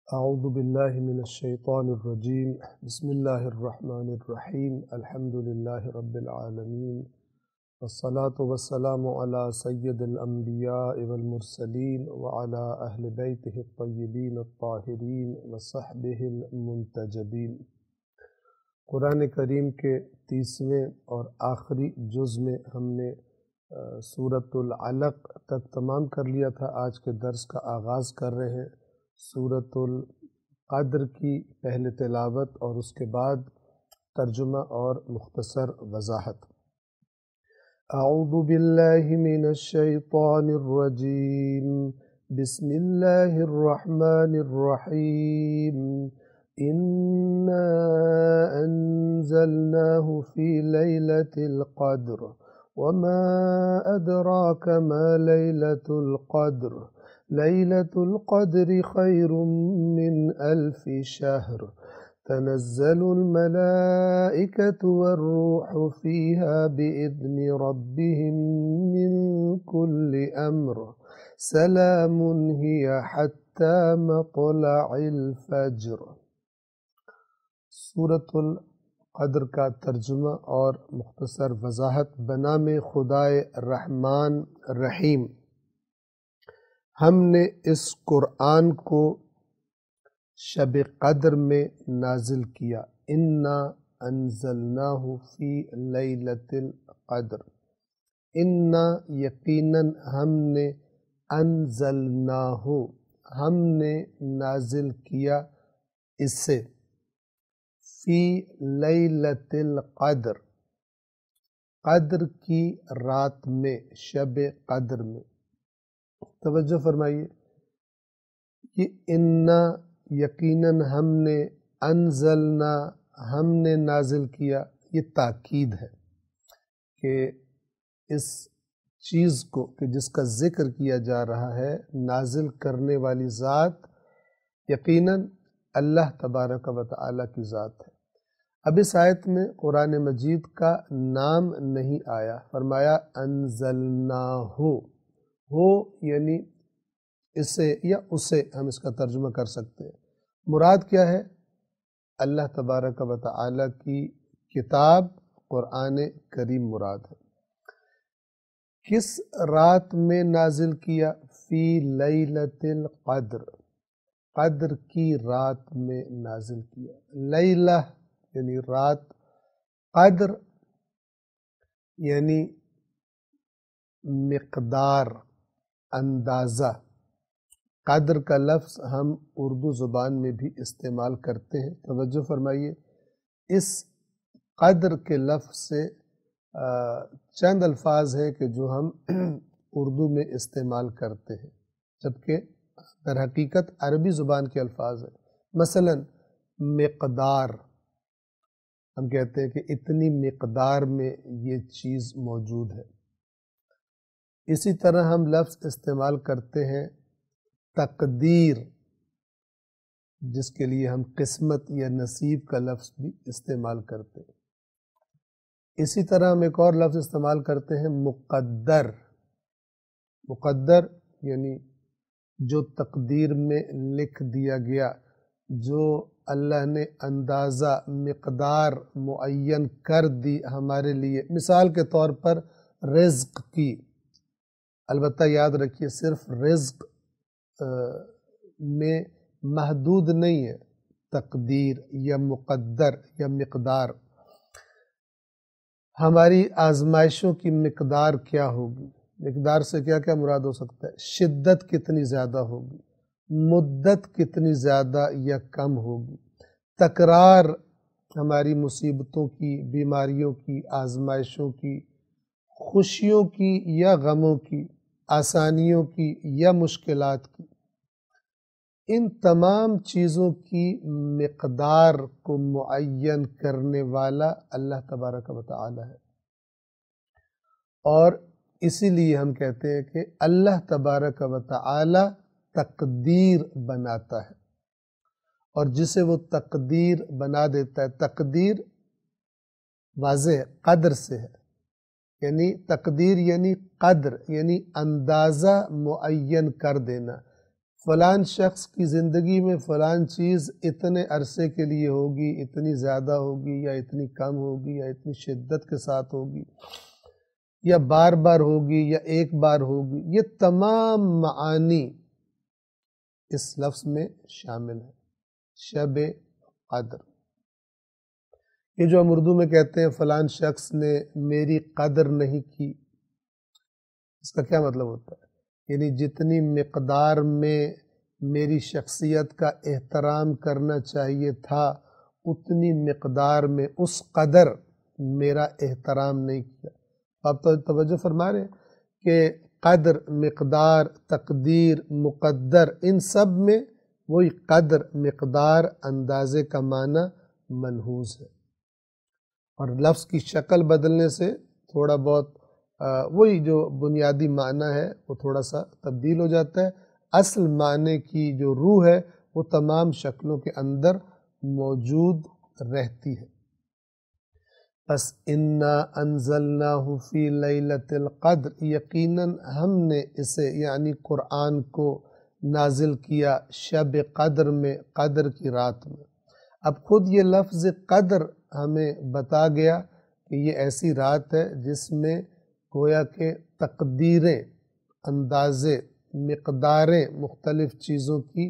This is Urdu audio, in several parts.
اعوذ باللہ من الشیطان الرجیم بسم اللہ الرحمن الرحیم الحمد للہ رب العالمین والصلاة والسلام علی سید الانبیاء والمرسلین وعلی اہل بیتہ الطیبین الطاہرین وصحبہ المنتجبین۔ قرآن کریم کے 30ویں اور آخری جز میں ہم نے سورۃ العلق تک تمام کر لیا تھا۔ آج کے درس کا آغاز کر رہے ہیں سورۃ القدر کی پہلے تلاوت اور اس کے بعد ترجمہ اور مختصر وضاحت۔ اعوذ باللہ من الشیطان الرجیم بسم اللہ الرحمن الرحیم انا انزلناہ فی لیلۃ القدر وما ادراک ما لیلۃ القدر ليلة القدر خير من 1000 شهر تنزل الملائكة والروح فيها بإذن ربهم من كل أمر سلام هي حتى مطلع الفجر۔ سورۃ القدر کا ترجمہ اور مختصر وضاحت۔ بنام خدائے رحمان رحیم، ہم نے اس قرآن کو شب قدر میں نازل کیا۔ انا انزلناہ فی لیلۃ القدر، انا یقیناً ہم نے، انزلناہ ہم نے نازل کیا اسے، فی لیلۃ القدر قدر کی رات میں، شب قدر میں۔ توجہ فرمائیے، یہ انا یقیناً ہم نے، انزلنا ہم نے نازل کیا، یہ تاکید ہے کہ اس چیز کو کہ جس کا ذکر کیا جا رہا ہے نازل کرنے والی ذات یقیناً اللہ تبارک و تعالیٰ کی ذات ہے۔ اب اس آیت میں قرآن مجید کا نام نہیں آیا، فرمایا انزلناہ، ہو یعنی اسے یا اسے ہم اس کا ترجمہ کر سکتے ہیں۔ مراد کیا ہے؟ اللہ تبارک و تعالیٰ کی کتاب قرآن کریم مراد ہے۔ کس رات میں نازل کیا؟ فی لیلۃ القدر، قدر کی رات میں نازل کیا۔ لیلہ یعنی رات، قدر یعنی مقدار، اندازہ۔ قدر کا لفظ ہم اردو زبان میں بھی استعمال کرتے ہیں۔ توجہ فرمائیے، اس قدر کے لفظ سے چند الفاظ ہیں کہ جو ہم اردو میں استعمال کرتے ہیں، جبکہ در حقیقت عربی زبان کے الفاظ ہیں۔ مثلا مقدار، ہم کہتے ہیں کہ اتنی مقدار میں یہ چیز موجود ہے۔ اسی طرح ہم لفظ استعمال کرتے ہیں تقدیر، جس کے لیے ہم قسمت یا نصیب کا لفظ بھی استعمال کرتے ہیں۔ اسی طرح ہم ایک اور لفظ استعمال کرتے ہیں مقدر۔ مقدر یعنی جو تقدیر میں لکھ دیا گیا، جو اللہ نے اندازہ، مقدار معین کر دی ہمارے لیے۔ مثال کے طور پر رزق کی، البتہ یاد رکھیے صرف رزق میں محدود نہیں ہے تقدیر یا مقدر یا مقدار۔ ہماری آزمائشوں کی مقدار کیا ہوگی؟ مقدار سے کیا کیا مراد ہو سکتا ہے؟ شدت کتنی زیادہ ہوگی، مدت کتنی زیادہ یا کم ہوگی، تکرار ہماری مصیبتوں کی، بیماریوں کی، آزمائشوں کی، خوشیوں کی یا غموں کی، آسانیوں کی یا مشکلات کی، ان تمام چیزوں کی مقدار کو معین کرنے والا اللہ تبارک و تعالی ہے۔ اور اسی لیے ہم کہتے ہیں کہ اللہ تبارک و تعالی تقدیر بناتا ہے، اور جسے وہ تقدیر بنا دیتا ہے، تقدیر واضح قدر سے ہے، یعنی تقدیر یعنی قدر، یعنی اندازہ معین کر دینا۔ فلان شخص کی زندگی میں فلان چیز اتنے عرصے کے لیے ہوگی، اتنی زیادہ ہوگی یا اتنی کم ہوگی یا اتنی شدت کے ساتھ ہوگی یا بار بار ہوگی یا ایک بار ہوگی، یہ تمام معانی اس لفظ میں شامل ہے۔ شب قدر، یہ جو ہم اردو میں کہتے ہیں فلان شخص نے میری قدر نہیں کی، اس کا کیا مطلب ہوتا ہے؟ یعنی جتنی مقدار میں میری شخصیت کا احترام کرنا چاہیے تھا اتنی مقدار میں اس قدر میرا احترام نہیں کیا۔ آپ تو توجہ فرما رہے ہیں کہ قدر، مقدار، تقدیر، مقدر، ان سب میں وہی قدر، مقدار، اندازے کا معنی ملحوظ ہے، اور لفظ کی شکل بدلنے سے تھوڑا بہت وہی جو بنیادی معنی ہے وہ تھوڑا سا تبدیل ہو جاتا ہے، اصل معنی کی جو روح ہے وہ تمام شکلوں کے اندر موجود رہتی ہے۔ بس انا انزلناہ فی لیلۃ القدر، یقیناً ہم نے اسے یعنی قرآن کو نازل کیا شب قدر میں، قدر کی رات میں۔ اب خود یہ لفظ قدر ہمیں بتا گیا کہ یہ ایسی رات ہے جس میں گویا کہ تقدیریں، اندازے، مقداریں مختلف چیزوں کی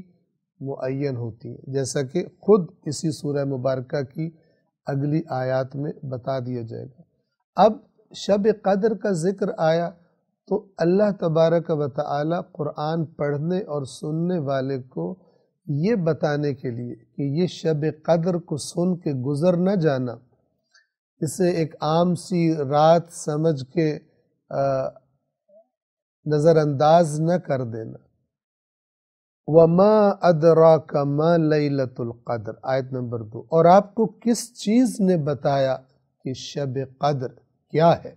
معین ہوتی ہیں، جیسا کہ خود اسی سورہ مبارکہ کی اگلی آیات میں بتا دیا جائے گا۔ اب شب قدر کا ذکر آیا تو اللہ تبارک و تعالی قرآن پڑھنے اور سننے والے کو یہ بتانے کے لیے کہ یہ شب قدر کو سن کے گزر نہ جانا، اسے ایک عام سی رات سمجھ کے نظر انداز نہ کر دینا۔ وَمَا أَدْرَاكَ مَا لَيْلَةُ الْقَدْرِ، آیت نمبر 2، اور آپ کو کس چیز نے بتایا کہ شب قدر کیا ہے؟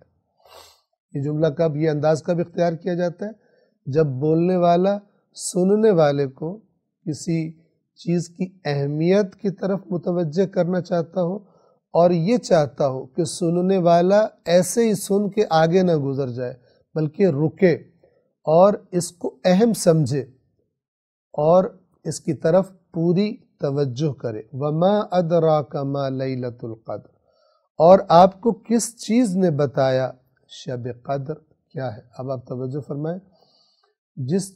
یہ جملہ کب، یہ انداز کب اختیار کیا جاتا ہے؟ جب بولنے والا سننے والے کو کسی چیز کی اہمیت کی طرف متوجہ کرنا چاہتا ہو اور یہ چاہتا ہو کہ سننے والا ایسے ہی سن کے آگے نہ گزر جائے بلکہ رکے اور اس کو اہم سمجھے اور اس کی طرف پوری توجہ کرے۔ وَمَا أَدْرَاكَ مَا لَيْلَةُ الْقَدْرِ، اور آپ کو کس چیز نے بتایا شب قدر کیا ہے؟ اب آپ توجہ فرمائیں، جس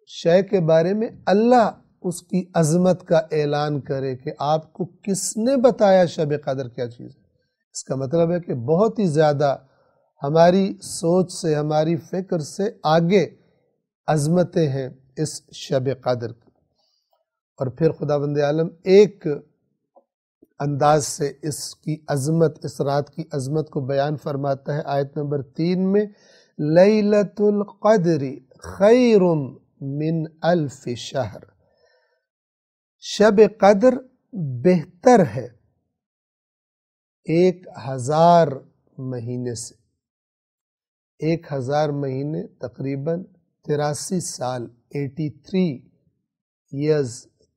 شے کے بارے میں اللہ اس کی عظمت کا اعلان کرے کہ آپ کو کس نے بتایا شب قدر کیا چیز ہے، اس کا مطلب ہے کہ بہت ہی زیادہ ہماری سوچ سے، ہماری فکر سے آگے عظمتیں ہیں اس شب قدر کی۔ اور پھر خداوند عالم ایک انداز سے اس کی عظمت، اس رات کی عظمت کو بیان فرماتا ہے آیت نمبر 3 میں، لیلۃ القدر خیر من الف شہر، شب قدر بہتر ہے 1000 مہینے سے۔ 1000 مہینے تقریباً 83 سال، 83 ایئرز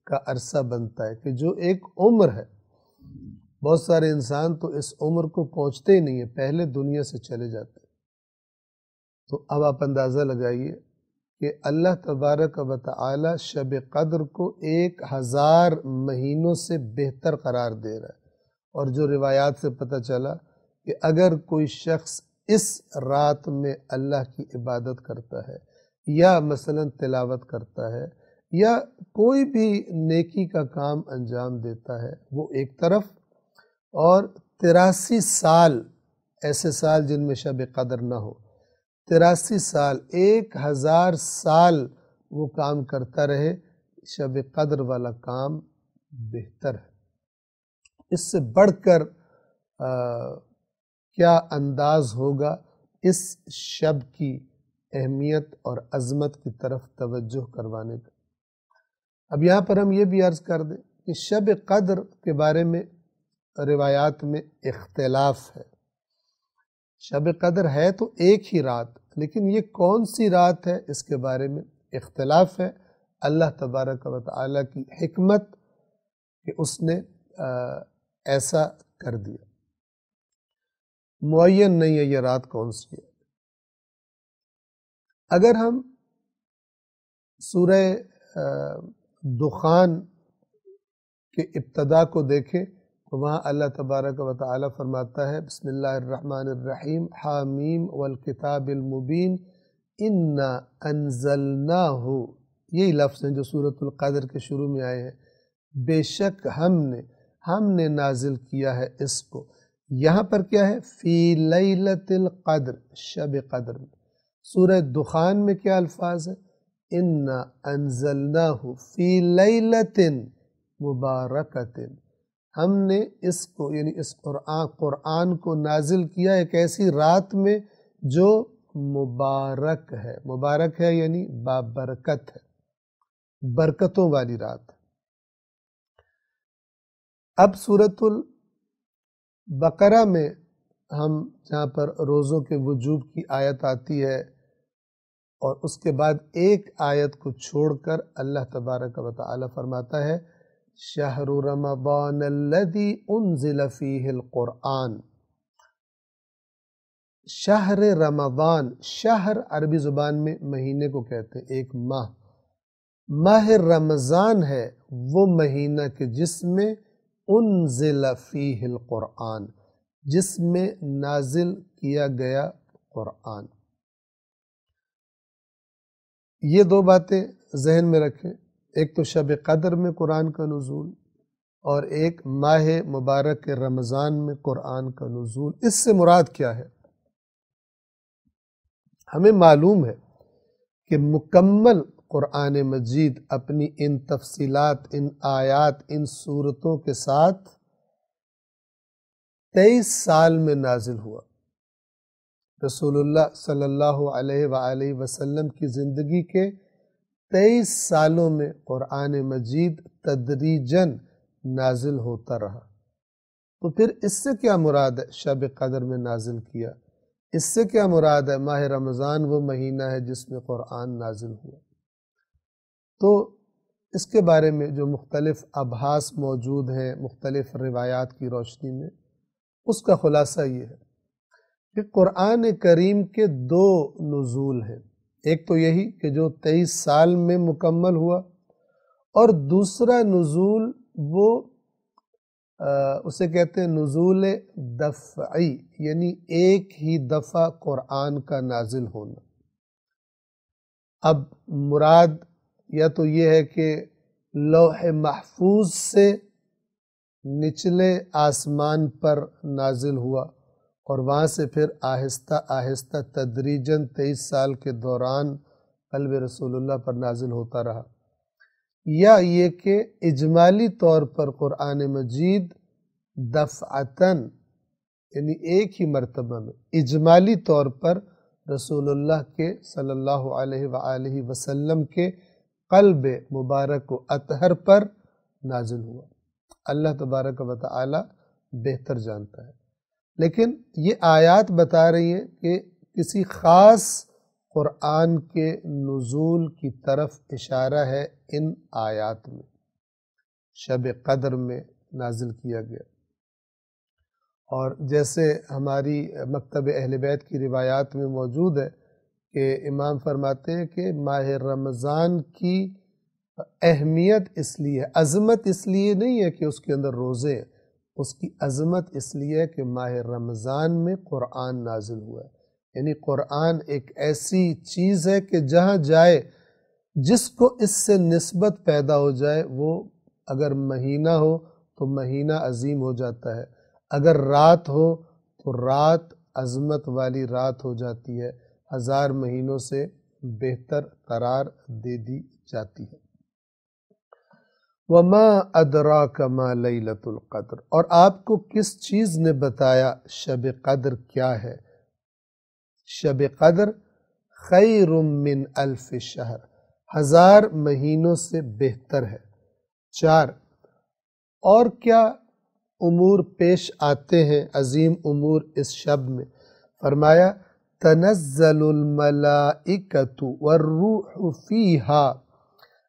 کا عرصہ بنتا ہے، کہ جو ایک عمر ہے۔ بہت سارے انسان تو اس عمر کو پہنچتے ہی نہیں ہیں، پہلے دنیا سے چلے جاتے ہیں۔ تو اب آپ اندازہ لگائیے کہ اللہ تبارک و تعالی شب قدر کو 1000 مہینوں سے بہتر قرار دے رہا ہے، اور جو روایات سے پتہ چلا کہ اگر کوئی شخص اس رات میں اللہ کی عبادت کرتا ہے یا مثلا تلاوت کرتا ہے یا کوئی بھی نیکی کا کام انجام دیتا ہے، وہ ایک طرف، اور 83 سال، ایسے سال جن میں شب قدر نہ ہو، 83 سال، 1000 سال وہ کام کرتا رہے، شب قدر والا کام بہتر ہے۔ اس سے بڑھ کر کیا انداز ہوگا اس شب کی اہمیت اور عظمت کی طرف توجہ کروانے کا۔ اب یہاں پر ہم یہ بھی عرض کر دیں کہ شب قدر کے بارے میں روایات میں اختلاف ہے۔ شب قدر ہے تو ایک ہی رات، لیکن یہ کون سی رات ہے اس کے بارے میں اختلاف ہے۔ اللہ تبارک و تعالی کی حکمت کہ اس نے ایسا کر دیا، معین نہیں ہے یہ رات کون سی ہے۔ اگر ہم سورہ دخان کے ابتدا کو دیکھیں تو وہاں اللہ تبارک و تعالی فرماتا ہے بسم اللہ الرحمن الرحیم حامیم والکتاب المبین انا انزلناہ، یہی لفظ ہیں جو سورۃ القدر کے شروع میں آئے ہیں، بے شک ہم نے نازل کیا ہے اس کو، یہاں پر کیا ہے فی لیلۃ القدر، شب قدر میں۔ سورہ دخان میں کیا الفاظ ہے؟ انا انزلناہ فی لیلۃ مبارکۃ، ہم نے اس کو یعنی اس قرآن کو نازل کیا ایک ایسی رات میں جو مبارک ہے یعنی بابرکت ہے، برکتوں والی رات۔ اب سورۃ البقرہ میں ہم جہاں پر روزوں کے وجوب کی آیت آتی ہے اور اس کے بعد ایک آیت کو چھوڑ کر اللہ تبارک و تعالی فرماتا ہے شہر رمضان الذی انزل فیہ القرآن، شہر رمضان، شہر عربی زبان میں مہینے کو کہتے ہیں، ایک ماہ رمضان ہے وہ مہینہ کہ جس میں انزل فیہ القرآن، جس میں نازل کیا گیا قرآن۔ یہ دو باتیں ذہن میں رکھیں، ایک تو شب قدر میں قرآن کا نزول اور ایک ماہ مبارک رمضان میں قرآن کا نزول۔ اس سے مراد کیا ہے؟ ہمیں معلوم ہے کہ مکمل قرآن مجید اپنی ان تفصیلات، ان آیات، ان صورتوں کے ساتھ 23 سال میں نازل ہوا۔ رسول اللہ صلی اللہ علیہ وآلہ وسلم کی زندگی کے 23 سالوں میں قرآن مجید تدریجاً نازل ہوتا رہا۔ تو پھر اس سے کیا مراد ہے شب قدر میں نازل کیا؟ اس سے کیا مراد ہے ماہ رمضان وہ مہینہ ہے جس میں قرآن نازل ہوا؟ تو اس کے بارے میں جو مختلف ابحاث موجود ہیں مختلف روایات کی روشنی میں، اس کا خلاصہ یہ ہے کہ قرآن کریم کے 2 نزول ہیں، ایک تو یہی کہ جو 23 سال میں مکمل ہوا، اور دوسرا نزول وہ اسے کہتے ہیں نزول دفعی، یعنی ایک ہی دفعہ قرآن کا نازل ہونا۔ اب مراد یا تو یہ ہے کہ لوح محفوظ سے نچلے آسمان پر نازل ہوا اور وہاں سے پھر آہستہ آہستہ تدریجاً 23 سال کے دوران قلب رسول اللہ پر نازل ہوتا رہا، یا یہ کہ اجمالی طور پر قرآن مجید دفعتاً یعنی ایک ہی مرتبہ میں اجمالی طور پر رسول اللہ کے صلی اللہ علیہ وآلہ وسلم کے قلب مبارک و اطہر پر نازل ہوا۔ اللہ تبارک و تعالی بہتر جانتا ہے، لیکن یہ آیات بتا رہی ہیں کہ کسی خاص قرآن کے نزول کی طرف اشارہ ہے ان آیات میں، شب قدر میں نازل کیا گیا۔ اور جیسے ہماری مکتب اہل بیت کی روایات میں موجود ہے کہ امام فرماتے ہیں کہ ماہ رمضان کی اہمیت اس لیے، عظمت اس لیے نہیں ہے کہ اس کے اندر روزے ہیں، اس کی عظمت اس لیے ہے کہ ماہ رمضان میں قرآن نازل ہوا ہے۔ یعنی قرآن ایک ایسی چیز ہے کہ جہاں جائے جس کو اس سے نسبت پیدا ہو جائے، وہ اگر مہینہ ہو تو مہینہ عظیم ہو جاتا ہے، اگر رات ہو تو رات عظمت والی رات ہو جاتی ہے، 1000 مہینوں سے بہتر قرار دے دی جاتی ہے۔ وَمَا أَدْرَاكَ مَا لَيْلَةُ الْقَدْرِ، اور آپ کو کس چیز نے بتایا شب قدر کیا ہے؟ شب قدر خیر من الف شہر، 1000 مہینوں سے بہتر ہے۔ 4 اور کیا امور پیش آتے ہیں عظیم امور اس شب میں؟ فرمایا تنزل الملائکۃ والروح فیہا،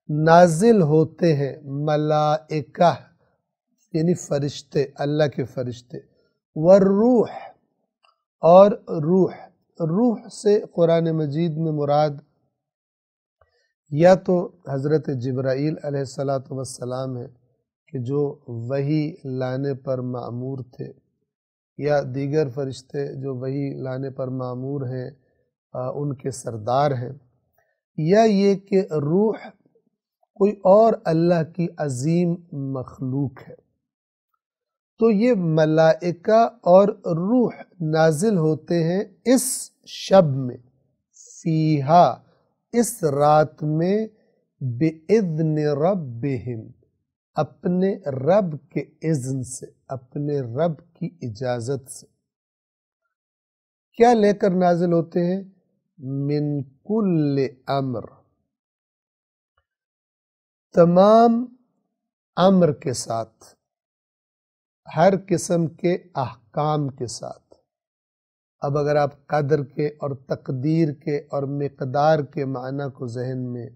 نازل ہوتے ہیں ملائکہ یعنی فرشتے، اللہ کے فرشتے، والروح اور روح سے قرآن مجید میں مراد یا تو حضرت جبرائیل علیہ السلام ہے کہ جو وحی لانے پر مأمور تھے، یا دیگر فرشتے جو وحی لانے پر مأمور ہیں، ان کے سردار ہیں، یا یہ کہ روح کوئی اور اللہ کی عظیم مخلوق ہے۔ تو یہ ملائکہ اور روح نازل ہوتے ہیں اس شب میں، فیہا اس رات میں، بِإِذْنِ رَبِّهِمْ اپنے رب کے اذن سے، اپنے رب کی اجازت سے۔ کیا لے کر نازل ہوتے ہیں؟ من کل امر، تمام امر کے ساتھ، ہر قسم کے احکام کے ساتھ۔ اب اگر آپ قدر کے اور تقدیر کے اور مقدار کے معنی کو ذہن میں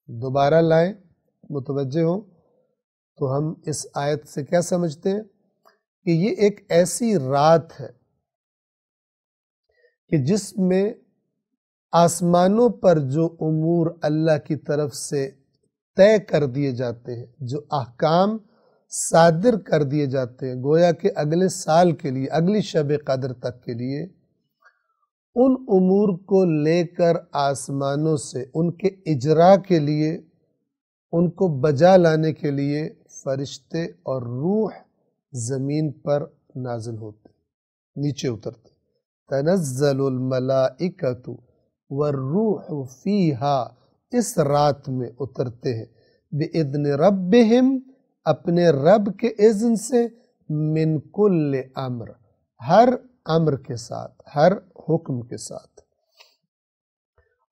دوبارہ لائیں، متوجہ ہوں، تو ہم اس آیت سے کیا سمجھتے ہیں کہ یہ ایک ایسی رات ہے کہ جس میں آسمانوں پر جو امور اللہ کی طرف سے طے کر دیے جاتے ہیں، جو احکام صادر کر دیے جاتے ہیں، گویا کہ اگلے سال کے لیے، اگلی شب قدر تک کے لیے، ان امور کو لے کر آسمانوں سے ان کے اجرا کے لیے، ان کو بجا لانے کے لیے فرشتے اور روح زمین پر نازل ہوتے، نیچے اترتے۔ تنزل الملائکۃ والروح فیہا اس رات میں اترتے ہیں، بِإِذْنِ رَبِّهِمْ اپنے رب کے اذن سے، من کل امر ہر امر کے ساتھ، ہر حکم کے ساتھ۔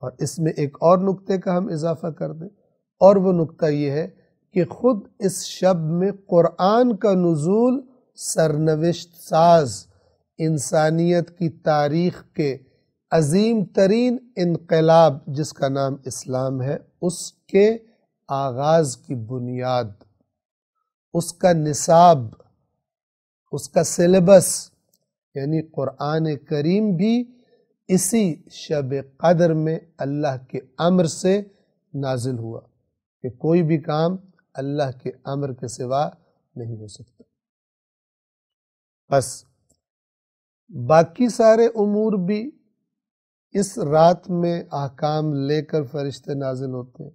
اور اس میں ایک اور نقطے کا ہم اضافہ کر دیں، اور وہ نقطہ یہ ہے کہ خود اس شب میں قرآن کا نزول سرنوشت ساز انسانیت کی تاریخ کے عظیم ترین انقلاب جس کا نام اسلام ہے، اس کے آغاز کی بنیاد، اس کا نصاب، اس کا سلیبس، یعنی قرآن کریم بھی اسی شب قدر میں اللہ کے امر سے نازل ہوا کہ کوئی بھی کام اللہ کے امر کے سوا نہیں ہو سکتا۔ بس باقی سارے امور بھی اس رات میں احکام لے کر فرشتے نازل ہوتے ہیں،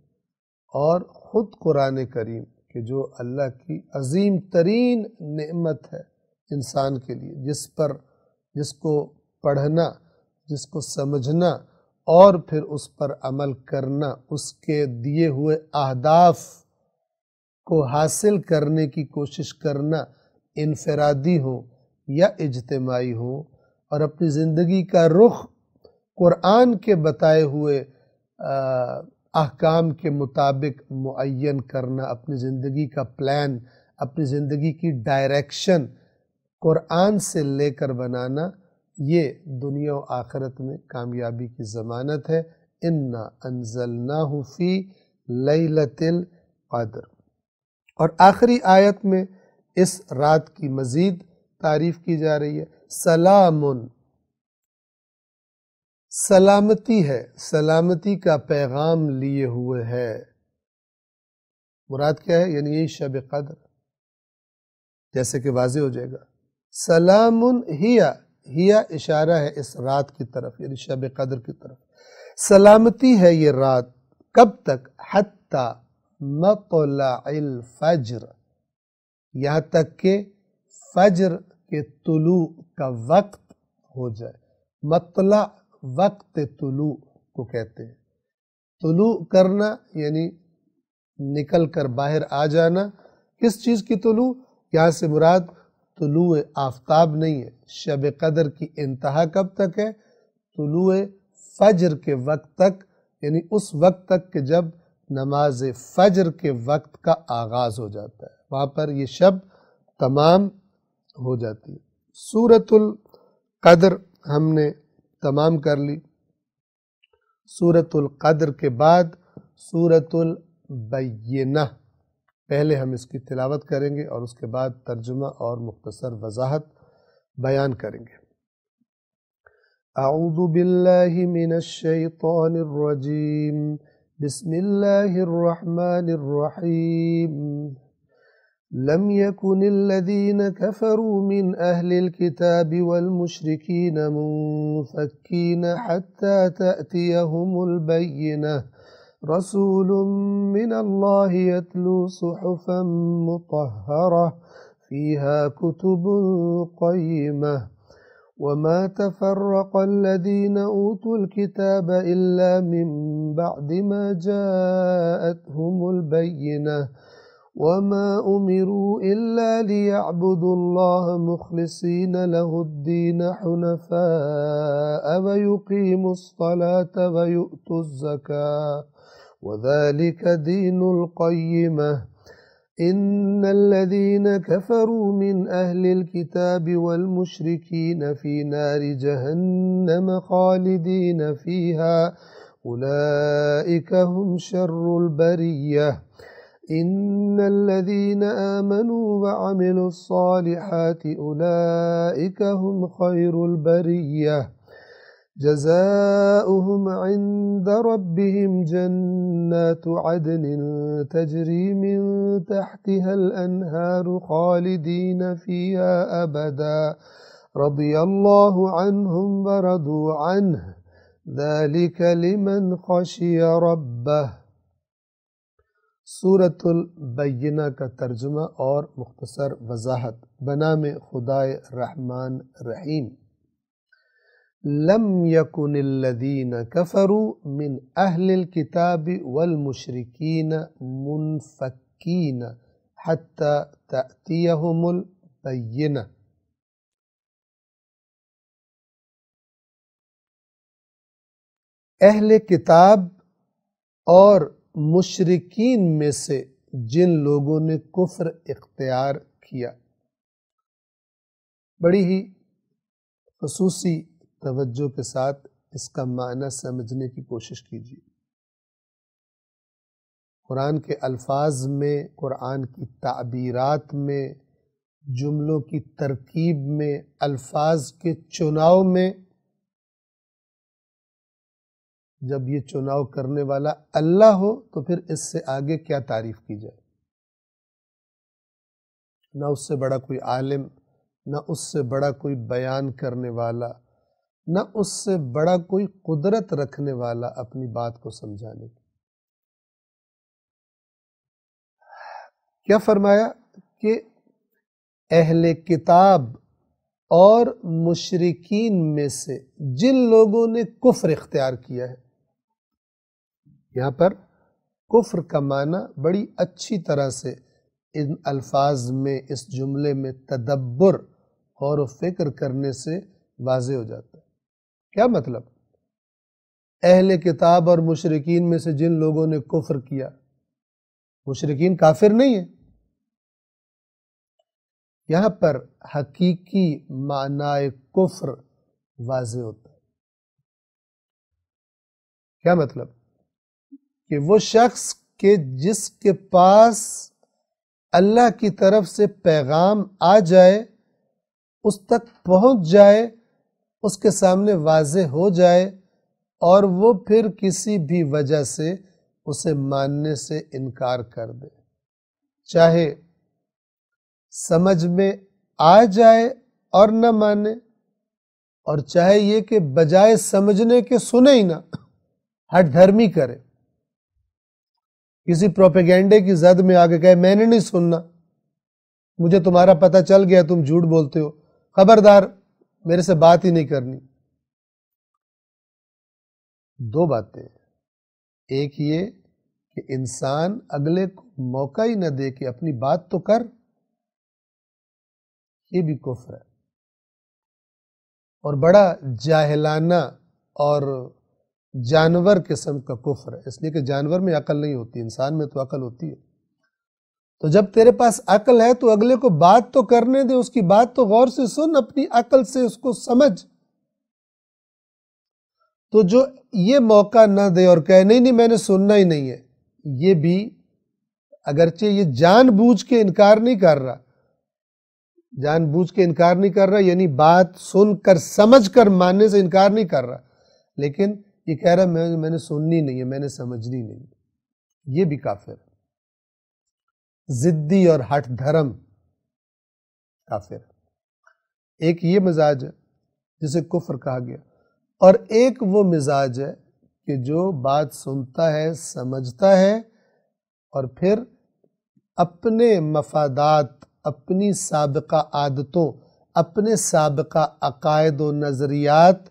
اور خود قرآن کریم کہ جو اللہ کی عظیم ترین نعمت ہے انسان کے لیے، جس کو پڑھنا، جس کو سمجھنا اور پھر اس پر عمل کرنا، اس کے دیے ہوئے اہداف کو حاصل کرنے کی کوشش کرنا، انفرادی ہو یا اجتماعی ہو، اور اپنی زندگی کا رخ قرآن کے بتائے ہوئے احکام کے مطابق معین کرنا، اپنی زندگی کا پلان، اپنی زندگی کی ڈائریکشن قرآن سے لے کر بنانا، یہ دنیا و آخرت میں کامیابی کی ضمانت ہے۔ اِنَّا أَنزَلْنَاهُ فِي لَيْلَةِ الْقَدْرِ۔ اور آخری آیت میں اس رات کی مزید تعریف کی جا رہی ہے، سلام، سلامتی ہے، سلامتی کا پیغام لیے ہوئے ہے۔ مراد کیا ہے؟ یعنی یہی شب قدر، جیسے کہ واضح ہو جائے گا۔ سلام ہی اشارہ ہے اس رات کی طرف، یعنی شب قدر کی طرف۔ سلامتی ہے یہ رات، کب تک؟ حتی مطلع الفجر، یہاں تک کہ فجر کے طلوع کا وقت ہو جائے۔ مطلع وقت طلوع کو کہتے ہیں۔ طلوع کرنا یعنی نکل کر باہر آ جانا۔ کس چیز کی طلوع؟ یہاں سے مراد طلوع آفتاب نہیں ہے۔ شب قدر کی انتہا کب تک ہے؟ طلوع فجر کے وقت تک، یعنی اس وقت تک کہ جب نماز فجر کے وقت کا آغاز ہو جاتا ہے، وہاں پر یہ شب تمام ہو جاتی ہے۔ سورۃ القدر ہم نے تمام کر لی۔ سورۃ القدر کے بعد سورۃ البینہ، پہلے ہم اس کی تلاوت کریں گے اور اس کے بعد ترجمہ اور مختصر وضاحت بیان کریں گے۔ اعوذ باللہ من الشیطان الرجیم، بسم الله الرحمن الرحيم لم يكن الذين كفروا من أهل الكتاب والمشركين منفكين حتى تأتيهم البينة رسول من الله يتلو صحفا مطهرة فيها كتب قيمة وما تفرق الذين أوتوا الكتاب إلا من بعد ما جاءتهم البينة وما أمروا إلا ليعبدوا الله مخلصين له الدين حنفاء ويقيموا الصلاة ويؤتوا الزكاة وذلك دين القيمة إن الذين كفروا من أهل الكتاب والمشركين في نار جهنم خالدين فيها أولئك هم شر البرية إن الذين آمنوا وعملوا الصالحات أولئك هم خير البرية جزاؤهم عند ربهم جنات عدن تجري من تحتها الأنهار خالدين فيها أبدا رضي الله عنهم ورضوا عنه ذلك لمن خشي ربه۔ سورۃ البینہ کا ترجمہ اور مختصر وضاحت بنام خدائے رحمان رحیم۔ لم يكن الذين كفروا من أهل الكتاب والمشركين منفكين حتى تأتيهم البينة۔ اہل کتاب اور مشرکین میں سے جن لوگوں نے کفر اختیار کیا، بڑی ہی خصوصی توجہ کے ساتھ اس کا معنی سمجھنے کی کوشش کیجیے۔ قرآن کے الفاظ میں، قرآن کی تعبیرات میں، جملوں کی ترکیب میں، الفاظ کے چناؤ میں، جب یہ چناؤ کرنے والا اللہ ہو تو پھر اس سے آگے کیا تعریف کی جائے؟ نہ اس سے بڑا کوئی عالم، نہ اس سے بڑا کوئی بیان کرنے والا، نہ اس سے بڑا کوئی قدرت رکھنے والا اپنی بات کو سمجھانے کی۔ کیا فرمایا کہ اہل کتاب اور مشرکین میں سے جن لوگوں نے کفر اختیار کیا ہے۔ یہاں پر کفر کا معنی بڑی اچھی طرح سے ان الفاظ میں، اس جملے میں تدبر غور و فکر کرنے سے واضح ہو جاتا ہے۔ کیا مطلب؟ اہل کتاب اور مشرکین میں سے جن لوگوں نے کفر کیا، مشرکین کافر نہیں ہیں۔ یہاں پر حقیقی معنی کفر واضح ہوتا ہے۔ کیا مطلب؟ کہ وہ شخص کہ جس کے پاس اللہ کی طرف سے پیغام آ جائے، اس تک پہنچ جائے، اس کے سامنے واضح ہو جائے، اور وہ پھر کسی بھی وجہ سے اسے ماننے سے انکار کر دے، چاہے سمجھ میں آ جائے اور نہ مانے، اور چاہے یہ کہ بجائے سمجھنے کے سنے ہی نہ، ہٹ دھرمی کرے، کسی پروپیگنڈے کی زد میں آگے کہے میں نے نہیں سننا، مجھے تمہارا پتہ چل گیا تم جھوٹ بولتے ہو، خبردار میرے سے بات ہی نہیں کرنی۔ دو باتیں، ایک یہ کہ انسان اگلے کو موقع ہی نہ دے کہ اپنی بات تو کر، یہ بھی کفر ہے، اور بڑا جاہلانہ اور جانور قسم کا کفر ہے، اس لیے کہ جانور میں عقل نہیں ہوتی، انسان میں تو عقل ہوتی ہے۔ تو جب تیرے پاس عقل ہے تو اگلے کو بات تو کرنے دے، اس کی بات تو غور سے سن، اپنی عقل سے اس کو سمجھ۔ تو جو یہ موقع نہ دے اور کہے نہیں میں نے سننا ہی نہیں ہے، یہ بھی اگرچہ یہ جان بوجھ کے انکار نہیں کر رہا، یعنی بات سن کر سمجھ کر ماننے سے انکار نہیں کر رہا، لیکن یہ کہہ رہا ہے میں نے سننی نہیں ہے، میں نے سمجھنی نہیں ہے، یہ بھی کافر ہے، ضدی اور ہٹ دھرم کافر ہے۔ ایک یہ مزاج ہے جسے کفر کہا گیا، اور ایک وہ مزاج ہے کہ جو بات سنتا ہے، سمجھتا ہے، اور پھر اپنے مفادات، اپنی سابقہ عادتوں، اپنے سابقہ عقائد و نظریات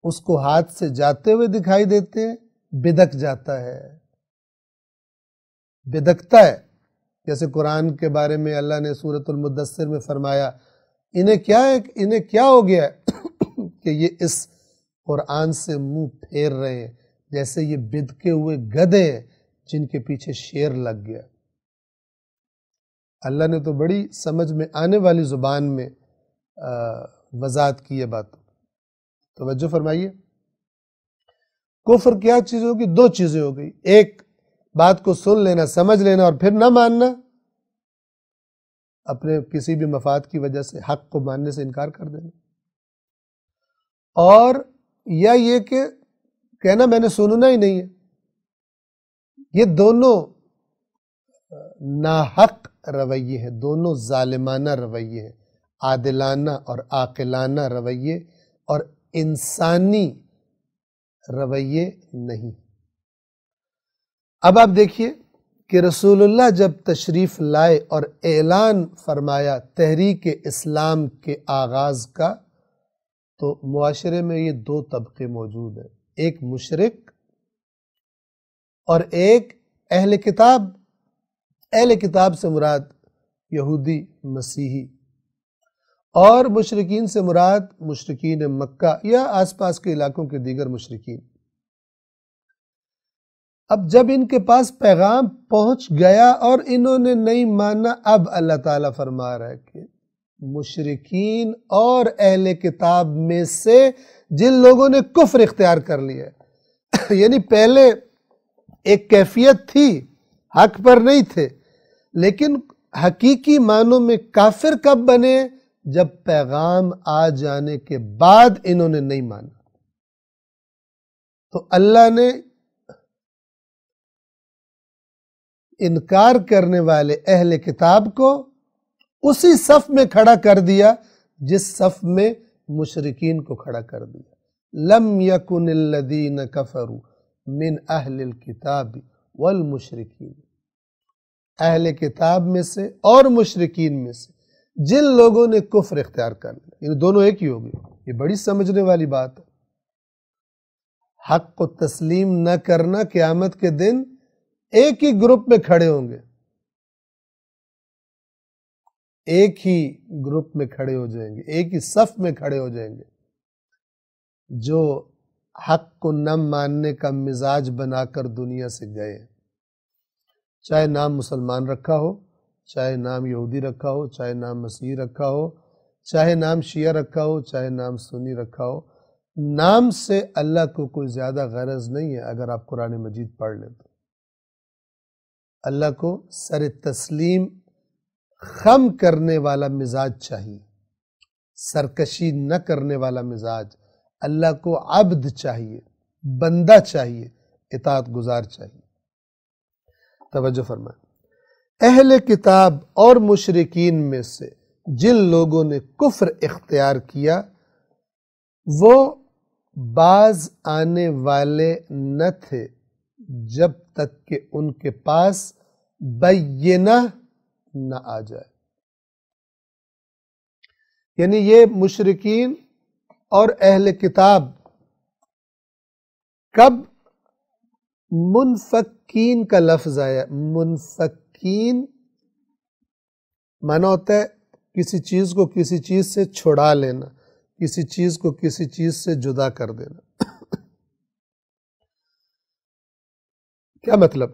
اس کو ہاتھ سے جاتے ہوئے دکھائی دیتے ہیں، بدک جاتا ہے، بدکتا ہے۔ جیسے قرآن کے بارے میں اللہ نے سورۃ المدثر میں فرمایا، انہیں کیا ہو گیا ہے کہ یہ اس قرآن سے منہ پھیر رہے ہیں، جیسے یہ بدکے ہوئے گدھے ہیں جن کے پیچھے شیر لگ گیا۔ اللہ نے تو بڑی سمجھ میں آنے والی زبان میں وضاحت کی ہے بات۔ توجہ فرمائیے، کفر کیا چیز ہوگی؟ دو چیزیں ہو گئی، ایک بات کو سن لینا، سمجھ لینا اور پھر نہ ماننا، اپنے کسی بھی مفاد کی وجہ سے حق کو ماننے سے انکار کر دینا، اور یا یہ کہ کہنا میں نے سننا ہی نہیں ہے۔ یہ دونوں ناحق رویے ہیں، دونوں ظالمانہ رویے ہیں، عادلانہ اور عاقلانہ رویے اور انسانی رویے نہیں۔ اب آپ دیکھیے کہ رسول اللہ جب تشریف لائے اور اعلان فرمایا تحریک اسلام کے آغاز کا، تو معاشرے میں یہ دو طبقے موجود ہیں، ایک مشرک اور ایک اہل کتاب۔ اہل کتاب سے مراد یہودی، مسیحی، اور مشرکین سے مراد مشرکین مکہ یا آس پاس کے علاقوں کے دیگر مشرکین۔ اب جب ان کے پاس پیغام پہنچ گیا اور انہوں نے نہیں مانا، اب اللہ تعالیٰ فرما رہا ہے کہ مشرکین اور اہل کتاب میں سے جن لوگوں نے کفر اختیار کر لیا ہے یعنی پہلے ایک کیفیت تھی، حق پر نہیں تھے، لیکن حقیقی معنوں میں کافر کب بنے؟ جب پیغام آ جانے کے بعد انہوں نے نہیں مانا۔ تو اللہ نے انکار کرنے والے اہل کتاب کو اسی صف میں کھڑا کر دیا جس صف میں مشرکین کو کھڑا کر دیا۔ لم یکن الذین کفروا من اہل الکتاب والمشرکین، اہل کتاب میں سے اور مشرکین میں سے جن لوگوں نے کفر اختیار کر لیا، یہ دونوں ایک ہی ہو گئے۔ یہ بڑی سمجھنے والی بات ہے۔ حق کو تسلیم نہ کرنا قیامت کے دن ایک ہی گروپ میں کھڑے ہوں گے، ایک ہی گروپ میں کھڑے ہو جائیں گے، ایک ہی صف میں کھڑے ہو جائیں گے، جو حق کو نہ ماننے کا مزاج بنا کر دنیا سے گئے، چاہے نام مسلمان رکھا ہو، چاہے نام یہودی رکھا ہو، چاہے نام مسیحی رکھا ہو، چاہے نام شیعہ رکھا ہو، چاہے نام سنی رکھا ہو۔ نام سے اللہ کو کوئی زیادہ غرض نہیں ہے۔ اگر آپ قرآن مجید پڑھ لیں تو اللہ کو سر تسلیم خم کرنے والا مزاج چاہیے، سرکشی نہ کرنے والا مزاج۔ اللہ کو عبد چاہیے، بندہ چاہیے، اطاعت گزار چاہیے۔ توجہ فرمائیں، اہل کتاب اور مشرکین میں سے جن لوگوں نے کفر اختیار کیا وہ باز آنے والے نہ تھے جب تک کہ ان کے پاس بینہ نہ آ جائے۔ یعنی یہ مشرکین اور اہل کتاب کب منفکین کا لفظ آیا؟ منفکین معنی ہوتا ہے کسی چیز کو کسی چیز سے چھڑا لینا، کسی چیز کو کسی چیز سے جدا کر دینا۔ کیا مطلب؟